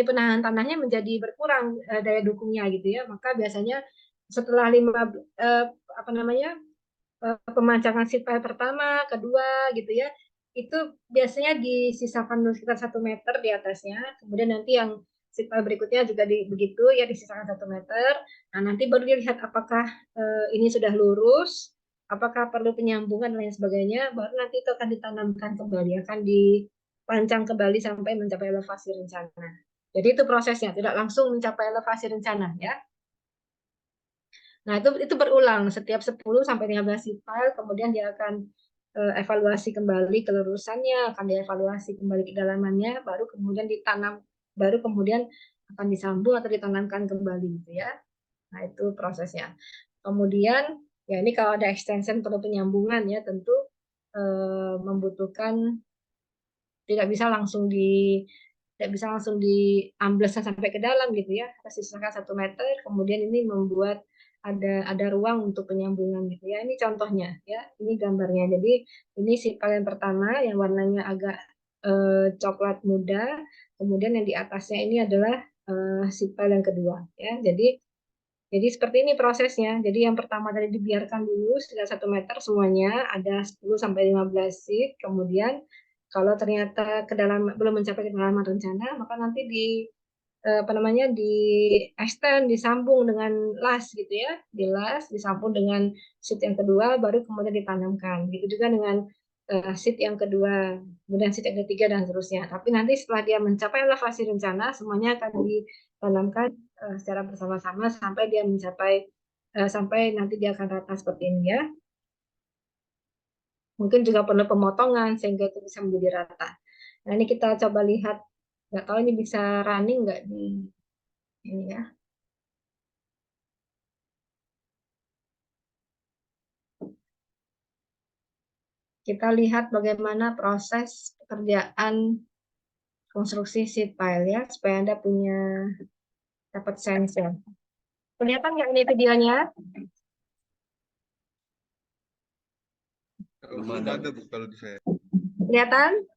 A: penahan tanahnya menjadi berkurang daya dukungnya gitu ya. Maka biasanya setelah pemancangan seat pile pertama, kedua gitu ya, itu biasanya disisakan sekitar 1 meter di atasnya. Kemudian nanti yang seat pile berikutnya juga begitu ya, disisakan 1 meter. Nah, nanti baru dilihat apakah ini sudah lurus, apakah perlu penyambungan dan lain sebagainya, baru nanti itu akan ditanamkan kembali, akan dipancang kembali sampai mencapai elevasi rencana. Jadi itu prosesnya, tidak langsung mencapai elevasi rencana ya. Nah, itu berulang setiap 10 sampai 15 seat pile, kemudian dia akan evaluasi kembali kelurusannya, akan dievaluasi kembali kedalamannya, baru kemudian akan disambung atau ditanamkan kembali gitu ya. Nah, itu prosesnya. Kemudian ya ini kalau ada extension perlu penyambungan ya, tentu membutuhkan tidak bisa langsung diambleskan sampai ke dalam gitu ya, harus sisakan 1 meter, kemudian ini membuat ada ruang untuk penyambungan gitu ya. Ini contohnya ya, ini gambarnya. Jadi ini seat pile yang pertama yang warnanya agak coklat muda, kemudian yang di atasnya ini adalah seat pile yang kedua ya. Jadi seperti ini prosesnya. Jadi yang pertama tadi dibiarkan dulu sekitar 1 meter semuanya, ada 10 sampai 15 seat, kemudian kalau ternyata belum mencapai kedalaman rencana, maka nanti di extend, disambung dengan las gitu ya, disambung dengan seat yang kedua, baru kemudian ditanamkan. Gitu juga dengan seat yang kedua, kemudian seat yang ketiga dan seterusnya. Tapi nanti setelah dia mencapai elevasi rencana, semuanya akan ditanamkan secara bersama-sama sampai nanti dia akan rata seperti ini ya. Mungkin juga perlu pemotongan sehingga itu bisa menjadi rata. Nah, ini kita coba lihat, nggak tahu ini bisa running nggak di ini ya. Kita lihat bagaimana proses pekerjaan konstruksi seat pile ya, supaya Anda dapat sense ya. Kelihatan nggak ini videonya?
E: Belum ada Bu kalau di saya.
A: Kelihatan?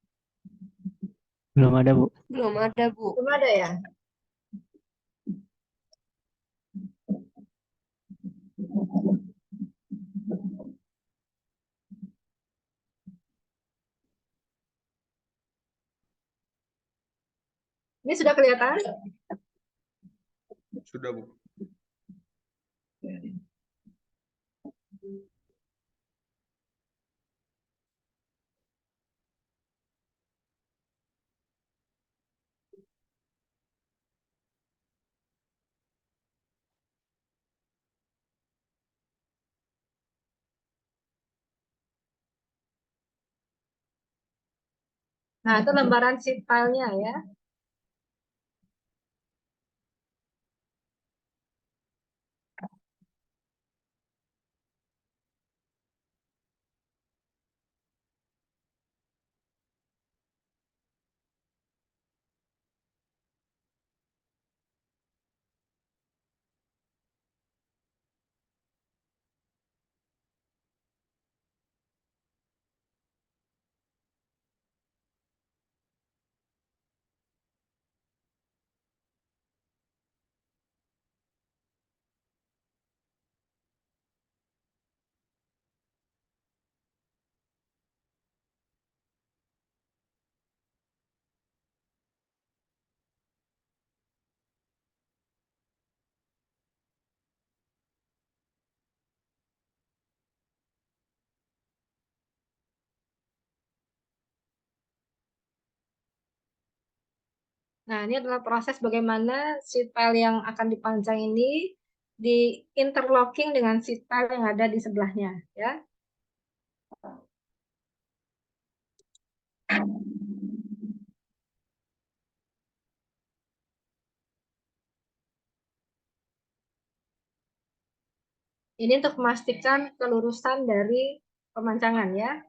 F: Belum ada, Bu.
A: Belum ada, Bu. Belum ada ya? Ini sudah kelihatan?
E: Sudah Bu.
A: Nah, itu lembaran sheet file-nya ya. Nah, ini adalah proses bagaimana sheet pile yang akan dipancang ini di interlocking dengan sheet pile yang ada di sebelahnya, ya. Ini untuk memastikan kelurusan dari pemancangan, ya.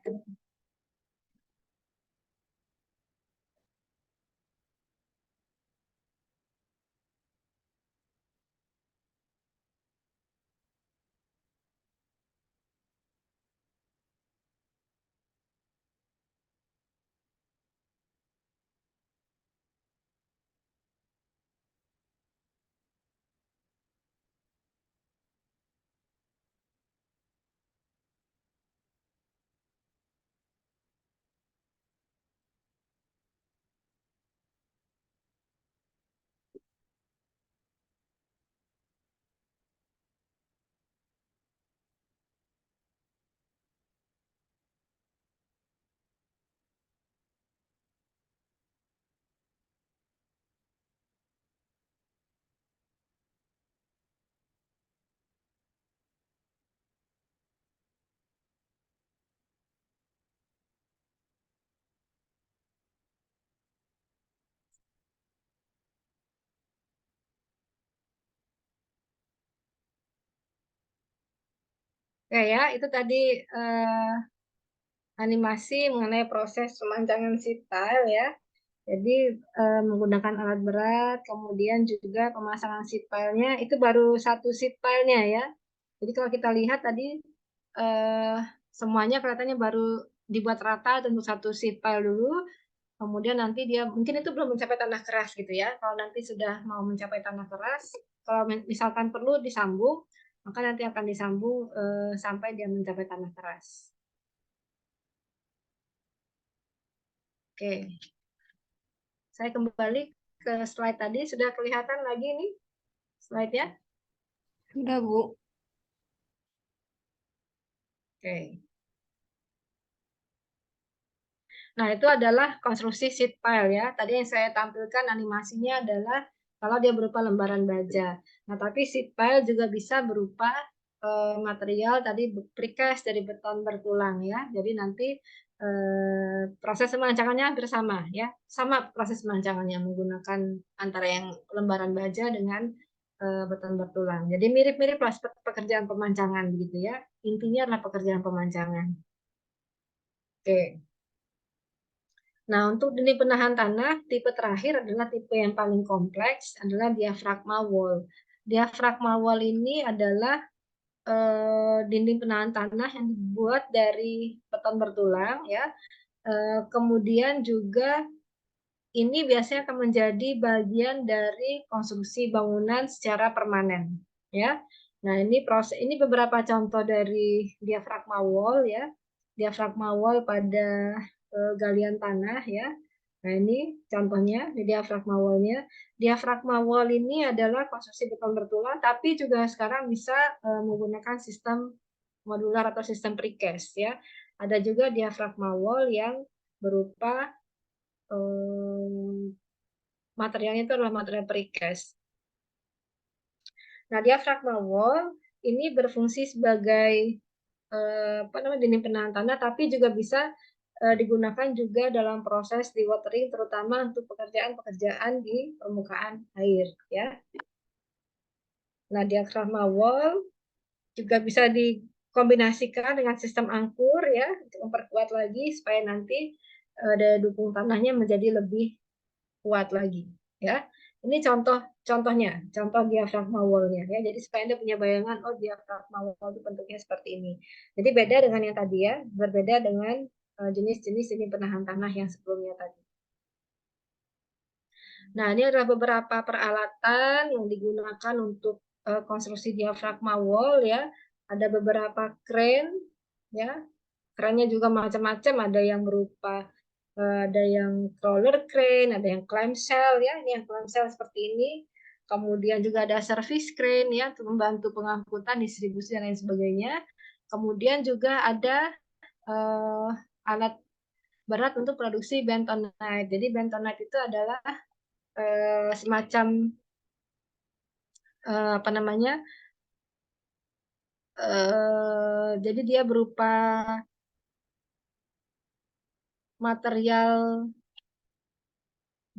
A: Oke ya, itu tadi animasi mengenai proses pemancangan seat pile ya. Jadi menggunakan alat berat, kemudian juga pemasangan seat pile-nya itu baru satu seat pile-nya ya. Jadi kalau kita lihat tadi semuanya kelihatannya baru dibuat rata untuk satu seat pile dulu. Kemudian nanti dia mungkin itu belum mencapai tanah keras gitu ya. Kalau nanti sudah mau mencapai tanah keras, kalau misalkan perlu disambung, maka nanti akan disambung sampai dia mencapai tanah keras. Oke. Saya kembali ke slide tadi. Sudah kelihatan lagi nih slide-nya?
B: Sudah, Bu.
A: Oke. Nah, itu adalah konstruksi sheet pile ya. Tadi yang saya tampilkan animasinya adalah kalau dia berupa lembaran baja. Nah, tapi sheet pile juga bisa berupa material tadi precast dari beton bertulang ya. Jadi nanti proses pemancangannya hampir sama ya. Sama proses pemancangannya menggunakan antara yang lembaran baja dengan beton bertulang. Jadi mirip-mirip lah seperti pekerjaan pemancangan begitu ya. Intinya adalah pekerjaan pemancangan. Oke. Nah, untuk dinding penahan tanah, tipe terakhir adalah tipe yang paling kompleks, adalah diafragma wall. Diafragma wall ini adalah dinding penahan tanah yang dibuat dari beton bertulang, ya. Kemudian juga ini biasanya akan menjadi bagian dari konstruksi bangunan secara permanen, ya. Nah, ini beberapa contoh dari diafragma wall, ya. Diafragma wall pada galian tanah ya. Nah, ini contohnya di diafragma wall-nya. Diafragma wall ini adalah konstruksi beton bertulang, tapi juga sekarang bisa menggunakan sistem modular atau sistem precast ya. Ada juga diafragma wall yang berupa materialnya itu adalah material precast. Nah, diafragma wall ini berfungsi sebagai dinding penahan tanah, tapi juga bisa digunakan juga dalam proses dewatering, terutama untuk pekerjaan-pekerjaan di permukaan air ya. Nah, diafragma wall juga bisa dikombinasikan dengan sistem angkur ya untuk memperkuat lagi supaya nanti daya dukung tanahnya menjadi lebih kuat lagi ya. Ini contohnya, contoh diafragma wall-nya ya. Jadi supaya Anda punya bayangan, oh diafragma wall itu bentuknya seperti ini. Jadi beda dengan yang tadi ya, berbeda dengan jenis-jenis dinding penahan tanah yang sebelumnya tadi. Nah, ini adalah beberapa peralatan yang digunakan untuk konstruksi diafragma wall ya. Ada beberapa crane ya. Crane-nya juga macam-macam, ada yang berupa ada yang crawler crane, ada yang clamshell ya. Ini yang clamshell seperti ini. Kemudian juga ada service crane ya untuk membantu pengangkutan, distribusi dan lain sebagainya. Kemudian juga ada alat berat untuk produksi bentonite. Jadi bentonite itu adalah semacam apa namanya? Jadi dia berupa material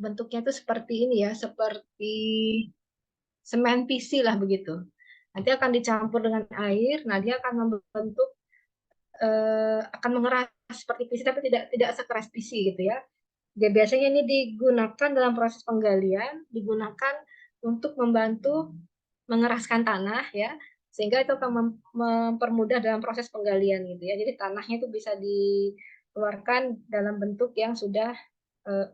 A: bentuknya itu seperti ini ya, seperti semen PC lah begitu. Nanti akan dicampur dengan air, nah dia akan membentuk akan mengeras seperti PC tapi tidak sekeras PC gitu ya. Dia biasanya ini digunakan dalam proses penggalian, digunakan untuk membantu mengeraskan tanah ya, sehingga itu akan mempermudah dalam proses penggalian gitu ya. Jadi tanahnya itu bisa dikeluarkan dalam bentuk yang sudah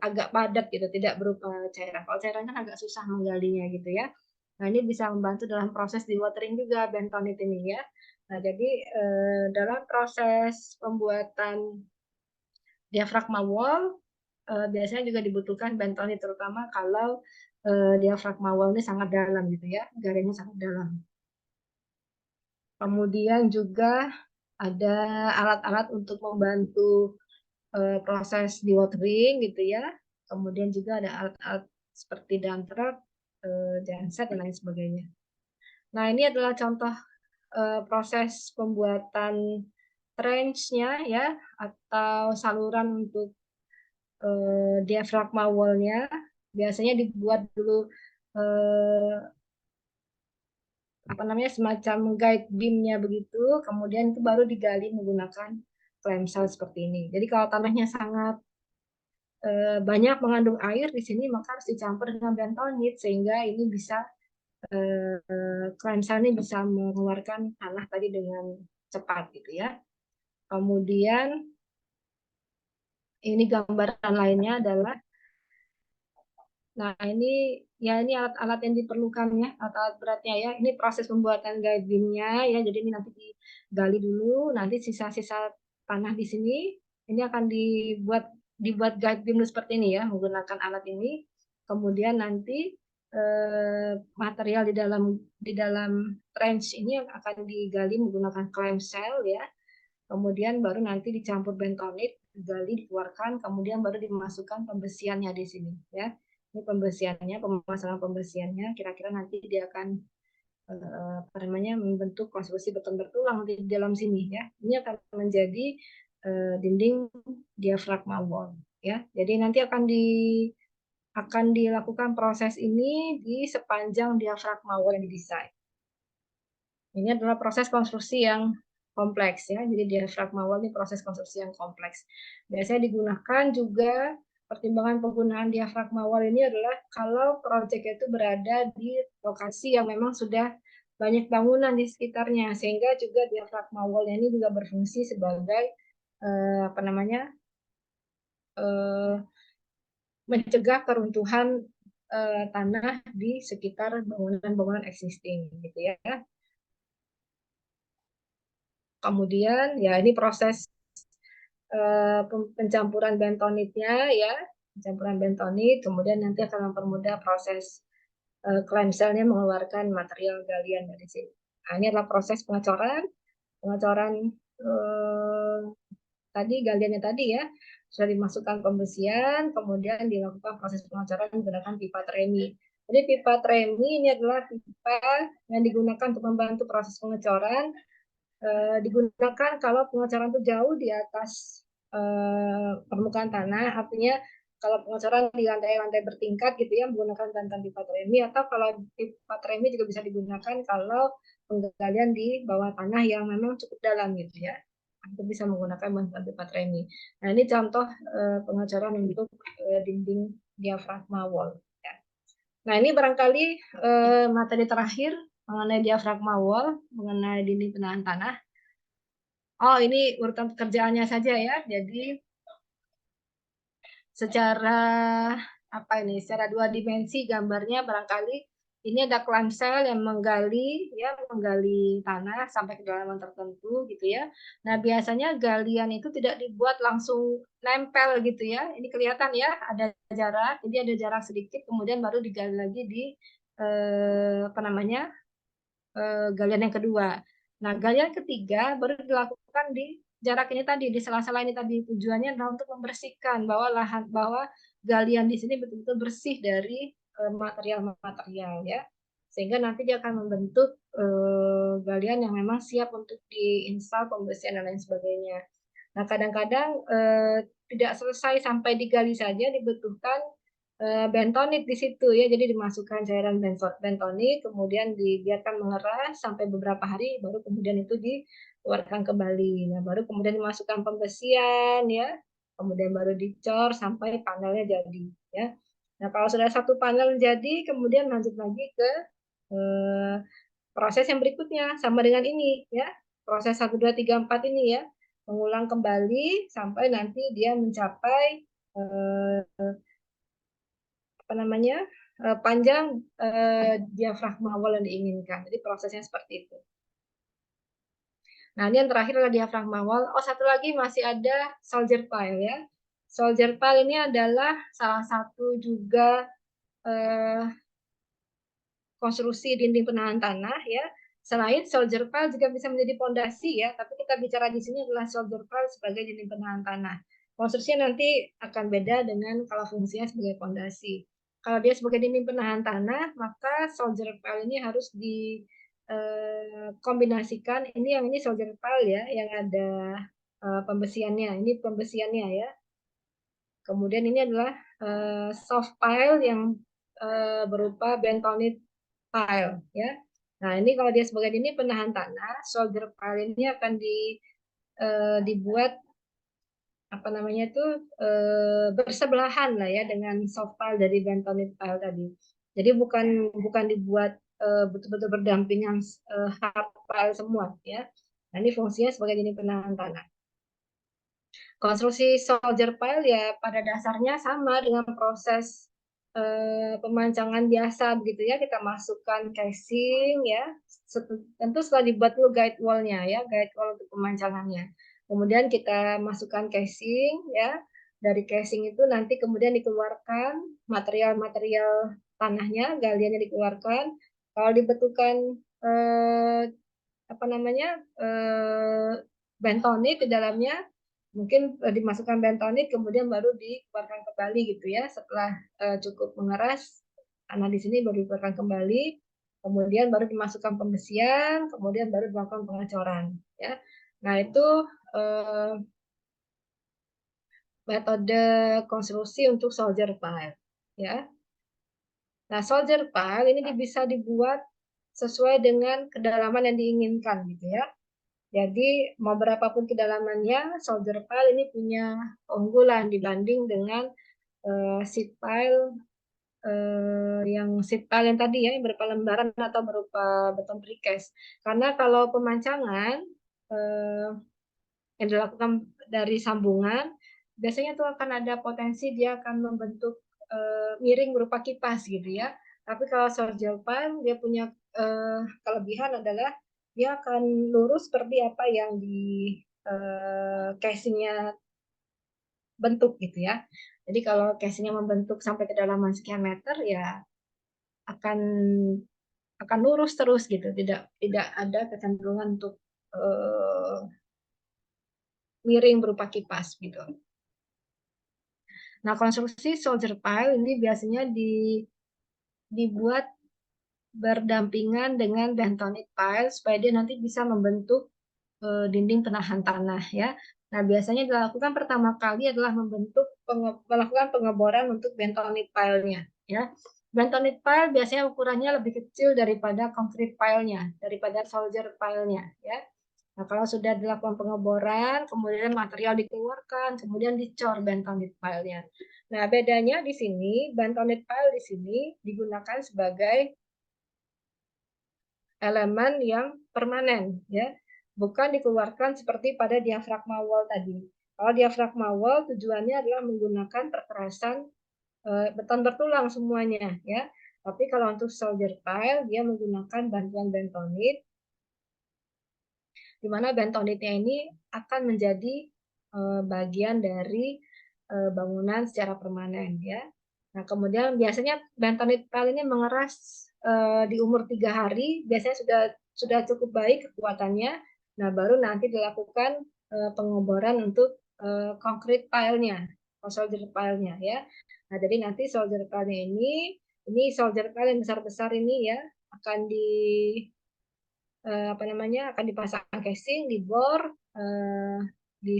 A: agak padat gitu, tidak berupa cairan. Kalau cairan kan agak susah menggalinya gitu ya. Nah, ini bisa membantu dalam proses dewatering juga bentonite ini ya. Nah, jadi dalam proses pembuatan diafragma wall biasanya juga dibutuhkan bentonite, terutama kalau diafragma wall ini sangat dalam gitu ya, garingnya sangat dalam. Kemudian juga ada alat-alat untuk membantu proses dewatering gitu ya. Kemudian juga ada alat-alat seperti dump truck, genset dan lain sebagainya. Nah, ini adalah contoh proses pembuatan trench-nya ya, atau saluran untuk diafragma wall-nya. Biasanya dibuat dulu semacam guide beam-nya begitu, kemudian itu baru digali menggunakan clamshell seperti ini. Jadi kalau tanahnya sangat banyak mengandung air di sini, maka harus dicampur dengan bentonit sehingga ini bisa clamshell ini bisa mengeluarkan tanah tadi dengan cepat gitu ya. Kemudian ini gambaran lainnya adalah, nah ini ya ini alat-alat yang diperlukan ya, alat-alat beratnya ya. Ini proses pembuatan guide beam-nya ya. Jadi ini nanti digali dulu, nanti sisa-sisa tanah di sini ini akan dibuat guide beam seperti ini ya, menggunakan alat ini. Kemudian nanti material di dalam trench ini akan digali menggunakan clamshell ya. Kemudian baru nanti dicampur bentonit, digali, dikeluarkan, kemudian baru dimasukkan pembesiannya di sini ya. Ini pembesiannya, pemasangan pembesiannya, kira-kira nanti dia akan membentuk konstruksi beton bertulang di dalam sini ya. Ini akan menjadi dinding diafragma wall ya. Jadi nanti akan dilakukan proses ini di sepanjang diafragma wall yang didesain. Ini adalah proses konstruksi yang kompleks ya. Jadi diafragma wall ini proses konstruksi yang kompleks. Biasanya digunakan juga pertimbangan penggunaan diafragma wall ini adalah kalau proyek itu berada di lokasi yang memang sudah banyak bangunan di sekitarnya, sehingga juga diafragma wall ini juga berfungsi sebagai mencegah keruntuhan tanah di sekitar bangunan-bangunan existing gitu ya. Kemudian ya ini proses pencampuran bentonitnya ya, pencampuran bentonit, kemudian nanti akan mempermudah proses clamshell-nya mengeluarkan material galian dari sini. Nah, ini adalah proses pengecoran tadi galiannya tadi ya, sudah dimasukkan pembesian, kemudian dilakukan proses pengecoran menggunakan pipa tremi. Jadi pipa tremi ini adalah pipa yang digunakan untuk membantu proses pengecoran. Digunakan kalau pengecoran itu jauh di atas permukaan tanah, artinya kalau pengecoran di lantai-lantai bertingkat gitu ya, menggunakan bantuan pipa tremi, atau kalau pipa tremi juga bisa digunakan kalau penggalian di bawah tanah yang memang cukup dalam gitu ya, itu bisa menggunakan bantuan pipa tremi. Nah ini contoh pengecoran untuk dinding diafragma wall ya. Nah ini barangkali materi terakhir mengenai diafragma wall, mengenai dinding penahan tanah. Oh, ini urutan pekerjaannya saja ya. Jadi secara secara dua dimensi gambarnya barangkali ini ada clamshell yang menggali tanah sampai kedalaman tertentu gitu ya. Nah, biasanya galian itu tidak dibuat langsung nempel gitu ya. Ini kelihatan ya, ada jarak. Jadi ada jarak sedikit kemudian baru digali lagi di galian yang kedua. Nah, galian ketiga baru dilakukan di jarak ini tadi, di sela-sela ini tadi. Tujuannya adalah untuk membersihkan bahwa galian di sini betul-betul bersih dari material-material ya. Sehingga nanti dia akan membentuk galian yang memang siap untuk diinstal pembersihan dan lain sebagainya. Nah, kadang-kadang tidak selesai sampai digali saja, dibutuhkan bentonit di situ ya, jadi dimasukkan cairan bentonit, kemudian dibiarkan mengeras sampai beberapa hari, baru kemudian itu dikeluarkan kembali. Nah, baru kemudian dimasukkan pembesian ya, kemudian baru dicor sampai panelnya jadi ya. Nah, kalau sudah satu panel jadi, kemudian lanjut lagi ke proses yang berikutnya sama dengan ini ya, proses 1, 2, 3, 4 ini ya, mengulang kembali sampai nanti dia mencapai panjang diafragma wall yang diinginkan. Jadi prosesnya seperti itu. Nah, ini yang terakhir adalah diafragma wall. Oh, satu lagi masih ada soldier pile ya. Soldier pile ini adalah salah satu juga konstruksi dinding penahan tanah ya. Selain soldier pile juga bisa menjadi pondasi ya, tapi kita bicara di sini adalah soldier pile sebagai dinding penahan tanah. Konstruksinya nanti akan beda dengan kalau fungsinya sebagai pondasi. Kalau dia sebagai dinding penahan tanah, maka soldier pile ini harus dikombinasikan. Ini soldier pile ya, yang ada pembesiannya. Ini pembesiannya ya. Kemudian ini adalah soft pile yang berupa bentonit pile ya. Nah, ini kalau dia sebagai dinding penahan tanah, soldier pile ini akan dibuat apa namanya itu bersebelahan lah ya dengan soft pile dari bentonite pile tadi. Jadi bukan dibuat betul-betul berdampingan hard pile semua ya. Nah, ini fungsinya sebagai dinding penahan tanah. Konstruksi soldier pile ya pada dasarnya sama dengan proses pemancangan biasa begitu ya. Kita masukkan casing ya. Tentu setelah dibuat dulu guide wall-nya ya, guide wall untuk pemancangannya. Kemudian kita masukkan casing ya. Dari casing itu nanti kemudian dikeluarkan material-material tanahnya, galiannya dikeluarkan. Kalau dibutuhkan apa namanya bentonit di dalamnya, mungkin dimasukkan bentonit kemudian baru dikeluarkan kembali gitu ya, setelah cukup mengeras tanah di sini baru dikeluarkan kembali, kemudian baru dimasukkan pembesian, kemudian baru dilakukan pengecoran ya. Nah itu metode konstruksi untuk soldier pile ya. Nah soldier pile ini bisa dibuat sesuai dengan kedalaman yang diinginkan gitu ya. Jadi mau berapapun kedalamannya, soldier pile ini punya keunggulan dibanding dengan sheet pile sheet pile yang tadi ya, yang berupa lembaran atau berupa beton precast. Karena kalau pemancangan yang dilakukan dari sambungan, biasanya itu akan ada potensi dia akan membentuk miring berupa kipas gitu ya. Tapi kalau soldier pile dia punya kelebihan adalah dia akan lurus seperti apa yang di casingnya bentuk gitu ya. Jadi kalau casingnya membentuk sampai kedalaman sekian meter ya akan lurus terus gitu, tidak ada kecenderungan untuk miring berupa kipas gitu. Nah, konstruksi soldier pile ini biasanya dibuat berdampingan dengan bentonite pile supaya dia nanti bisa membentuk dinding penahan tanah ya. Nah, biasanya dilakukan pertama kali adalah melakukan pengeboran untuk bentonite pile-nya ya. Bentonite pile biasanya ukurannya lebih kecil daripada concrete pile-nya, daripada soldier pile-nya ya. Nah, kalau sudah dilakukan pengeboran, kemudian material dikeluarkan, kemudian dicor bentonite pile-nya. Nah, bedanya di sini, bentonite pile di sini digunakan sebagai elemen yang permanen, ya, bukan dikeluarkan seperti pada diafragma wall tadi. Kalau diafragma wall tujuannya adalah menggunakan perkerasan beton bertulang semuanya, ya. Tapi kalau untuk soldier pile dia menggunakan bantuan bentonit, di mana bentonitnya ini akan menjadi bagian dari bangunan secara permanen, ya. Nah, kemudian biasanya bentonit pile ini mengeras di umur 3 hari, biasanya sudah cukup baik kekuatannya. Nah, baru nanti dilakukan pengeboran untuk concrete pile-nya, soldier pile-nya ya. Nah, jadi nanti soldier pile-nya ini soldier pile yang besar-besar ini ya akan apa namanya akan dipasang casing, dibor di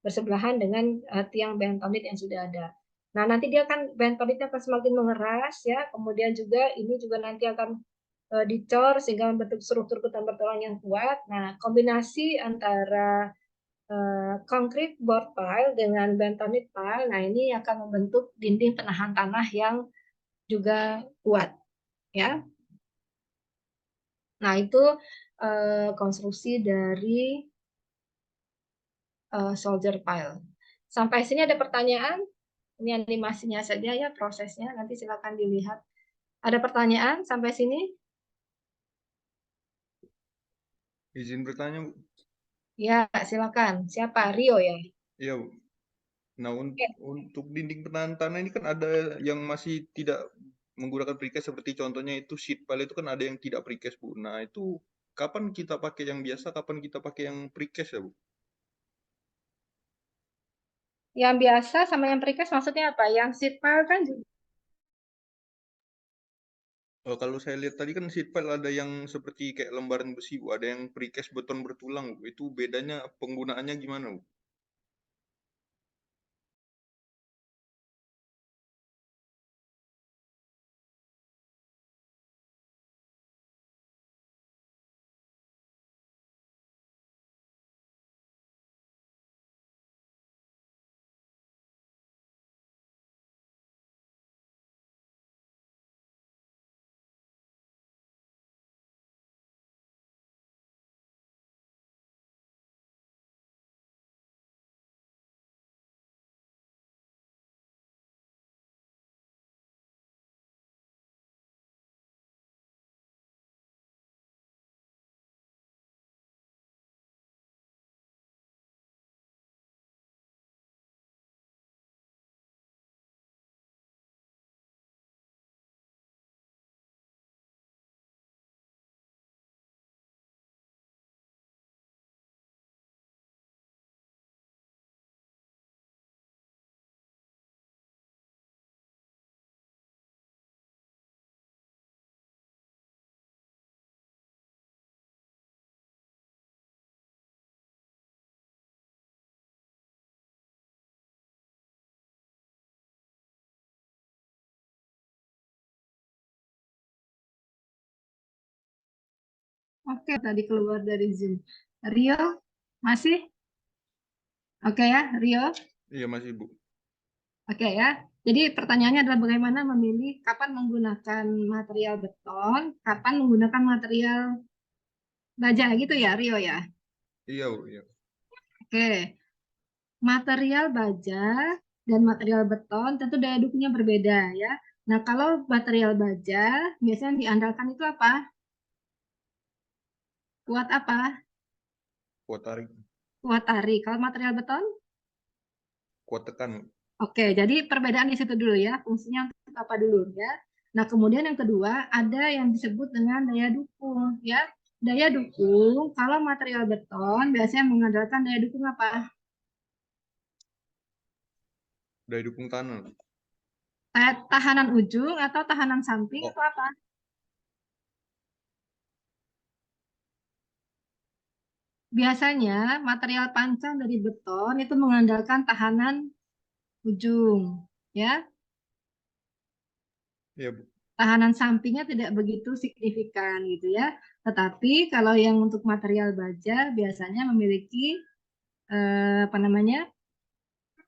A: bersebelahan dengan tiang bentonit yang sudah ada. Nah, nanti dia akan bentonitnya akan semakin mengeras ya. Kemudian juga ini juga nanti akan dicor sehingga membentuk struktur beton bertulang yang kuat. Nah, kombinasi antara concrete board pile dengan bentonite pile, nah ini akan membentuk dinding penahan tanah yang juga kuat ya. Nah, itu konstruksi dari soldier pile. Sampai sini ada pertanyaan? Ini animasinya saja ya, prosesnya. Nanti silakan dilihat. Ada pertanyaan sampai sini?
E: Izin bertanya, Bu.
A: Ya, silakan. Siapa? Rio ya?
E: Iya, Bu. Nah, untuk dinding penahan tanah ini kan ada yang masih tidak menggunakan precast seperti contohnya itu sheet pile itu kan ada yang tidak precast, Bu. Nah, itu kapan kita pakai yang biasa, kapan kita pakai yang precast ya, Bu?
A: Yang biasa sama yang precast maksudnya apa? Yang sheet pile kan juga.
E: Kalau saya lihat tadi kan sheet pile ada yang seperti kayak lembaran besi, Bu. Ada yang precast beton bertulang, Bu. Itu bedanya penggunaannya gimana, Bu?
A: Oke, tadi keluar dari Zoom. Rio, masih? Oke ya, Rio?
E: Iya masih Bu.
A: Oke ya. Jadi pertanyaannya adalah bagaimana memilih kapan menggunakan material beton, kapan menggunakan material baja gitu ya, Rio ya?
E: Iya Bu, iya.
A: Oke. Material baja dan material beton tentu daya dukungnya berbeda ya. Nah, kalau material baja biasanya diandalkan itu apa? Kuat apa?
E: Kuat tarik,
A: Kuat tarik. Kalau material beton?
E: kuat tekan.
A: Oke, jadi perbedaan di situ dulu ya, fungsinya untuk apa dulu ya. Nah, kemudian yang kedua ada yang disebut dengan daya dukung ya. Daya dukung kalau material beton biasanya mengandalkan daya dukung apa?
E: Daya dukung tanah.
A: Tahanan ujung atau tahanan samping
E: Oh,
A: atau apa? Biasanya material pancang dari beton itu mengandalkan tahanan ujung ya.
E: iya Bu.
A: Tahanan sampingnya tidak begitu signifikan gitu ya. Tetapi kalau yang untuk material baja biasanya memiliki apa namanya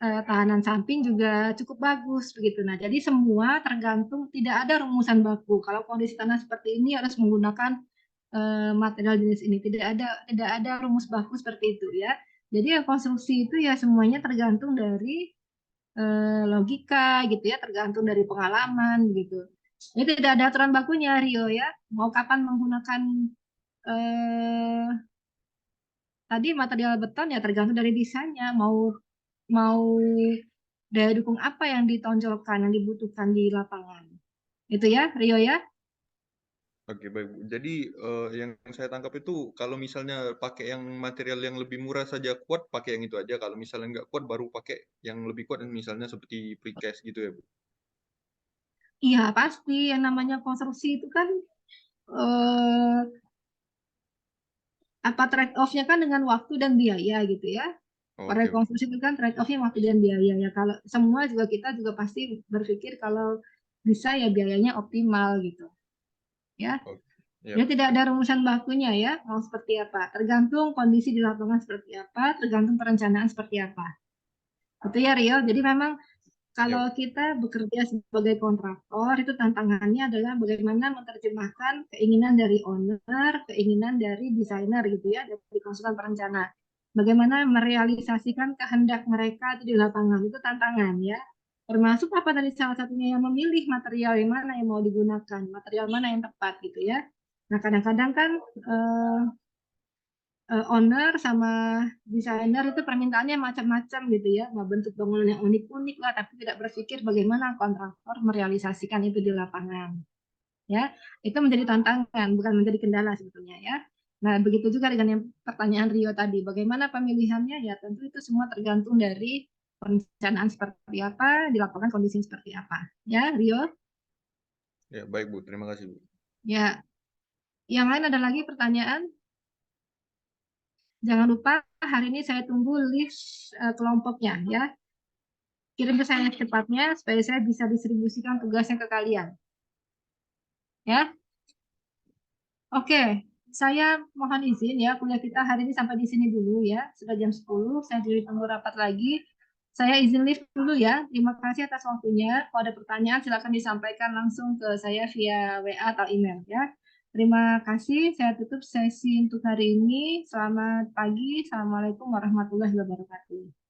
A: tahanan samping juga cukup bagus begitu. Nah, jadi semua tergantung, tidak ada rumusan baku. Kalau kondisi tanah seperti ini harus menggunakan material jenis ini. Tidak ada rumus baku seperti itu ya. Jadi ya konstruksi itu ya semuanya tergantung dari logika gitu ya, tergantung dari pengalaman gitu. Ini tidak ada aturan bakunya, Rio ya. Mau kapan menggunakan eh, tadi material beton ya tergantung dari desainnya. Mau daya dukung apa yang ditonjolkan, yang dibutuhkan di lapangan. Itu ya, Rio ya.
E: Oke baik Bu. Jadi yang saya tangkap itu kalau misalnya pakai yang material yang lebih murah saja kuat, pakai yang itu aja. Kalau misalnya nggak kuat, baru pakai yang lebih kuat, misalnya seperti precast gitu ya Bu.
A: Iya, pasti yang namanya konstruksi itu kan eh, apa trade off-nya kan dengan waktu dan biaya gitu ya.
E: Oh, oke Bu.
A: Rekonstruksi itu kan trade off-nya waktu dan biaya ya. Kalau semua juga kita juga pasti berpikir kalau bisa ya biayanya optimal gitu ya.
E: Oke. Ya.
A: Jadi tidak ada rumusan bakunya ya, mau seperti apa. Tergantung kondisi di lapangan seperti apa, tergantung perencanaan seperti apa. Itu ya Rio. Jadi memang
E: Ya
A: kalau
E: Bu.
A: kita bekerja sebagai kontraktor, itu tantangannya adalah bagaimana menerjemahkan keinginan dari owner, keinginan dari desainer gitu ya, dari konsultan perencana. Bagaimana merealisasikan kehendak mereka itu di lapangan, itu tantangan ya. Termasuk apa tadi salah satunya yang memilih material yang mana yang mau digunakan, material mana yang tepat gitu ya. Nah, kadang-kadang kan eh, owner sama desainer itu permintaannya macam-macam gitu ya, mau bentuk bangunan yang unik-unik lah, tapi tidak berpikir bagaimana kontraktor merealisasikan itu di lapangan. Ya, itu menjadi tantangan, bukan menjadi kendala sebetulnya ya. Nah, begitu juga dengan yang pertanyaan Rio tadi, bagaimana pemilihannya? Ya, tentu itu semua tergantung dari perencanaan seperti apa, di lapangan kondisi seperti apa. Ya, Rio.
E: Ya baik Bu. Terima kasih Bu.
A: Ya, yang lain ada lagi pertanyaan? Jangan lupa hari ini saya tunggu list kelompoknya ya. Kirim ke saya secepatnya supaya saya bisa distribusikan tugasnya ke kalian. Ya. Oke, saya mohon izin ya, kuliah kita hari ini sampai di sini dulu ya. Sudah jam 10, saya jadi tunggu rapat lagi. Saya izin lift dulu ya. Terima kasih atas waktunya. Kalau ada pertanyaan silakan disampaikan langsung ke saya via WA atau email ya. Terima kasih. Saya tutup sesi untuk hari ini. Selamat pagi. Assalamualaikum warahmatullahi wabarakatuh.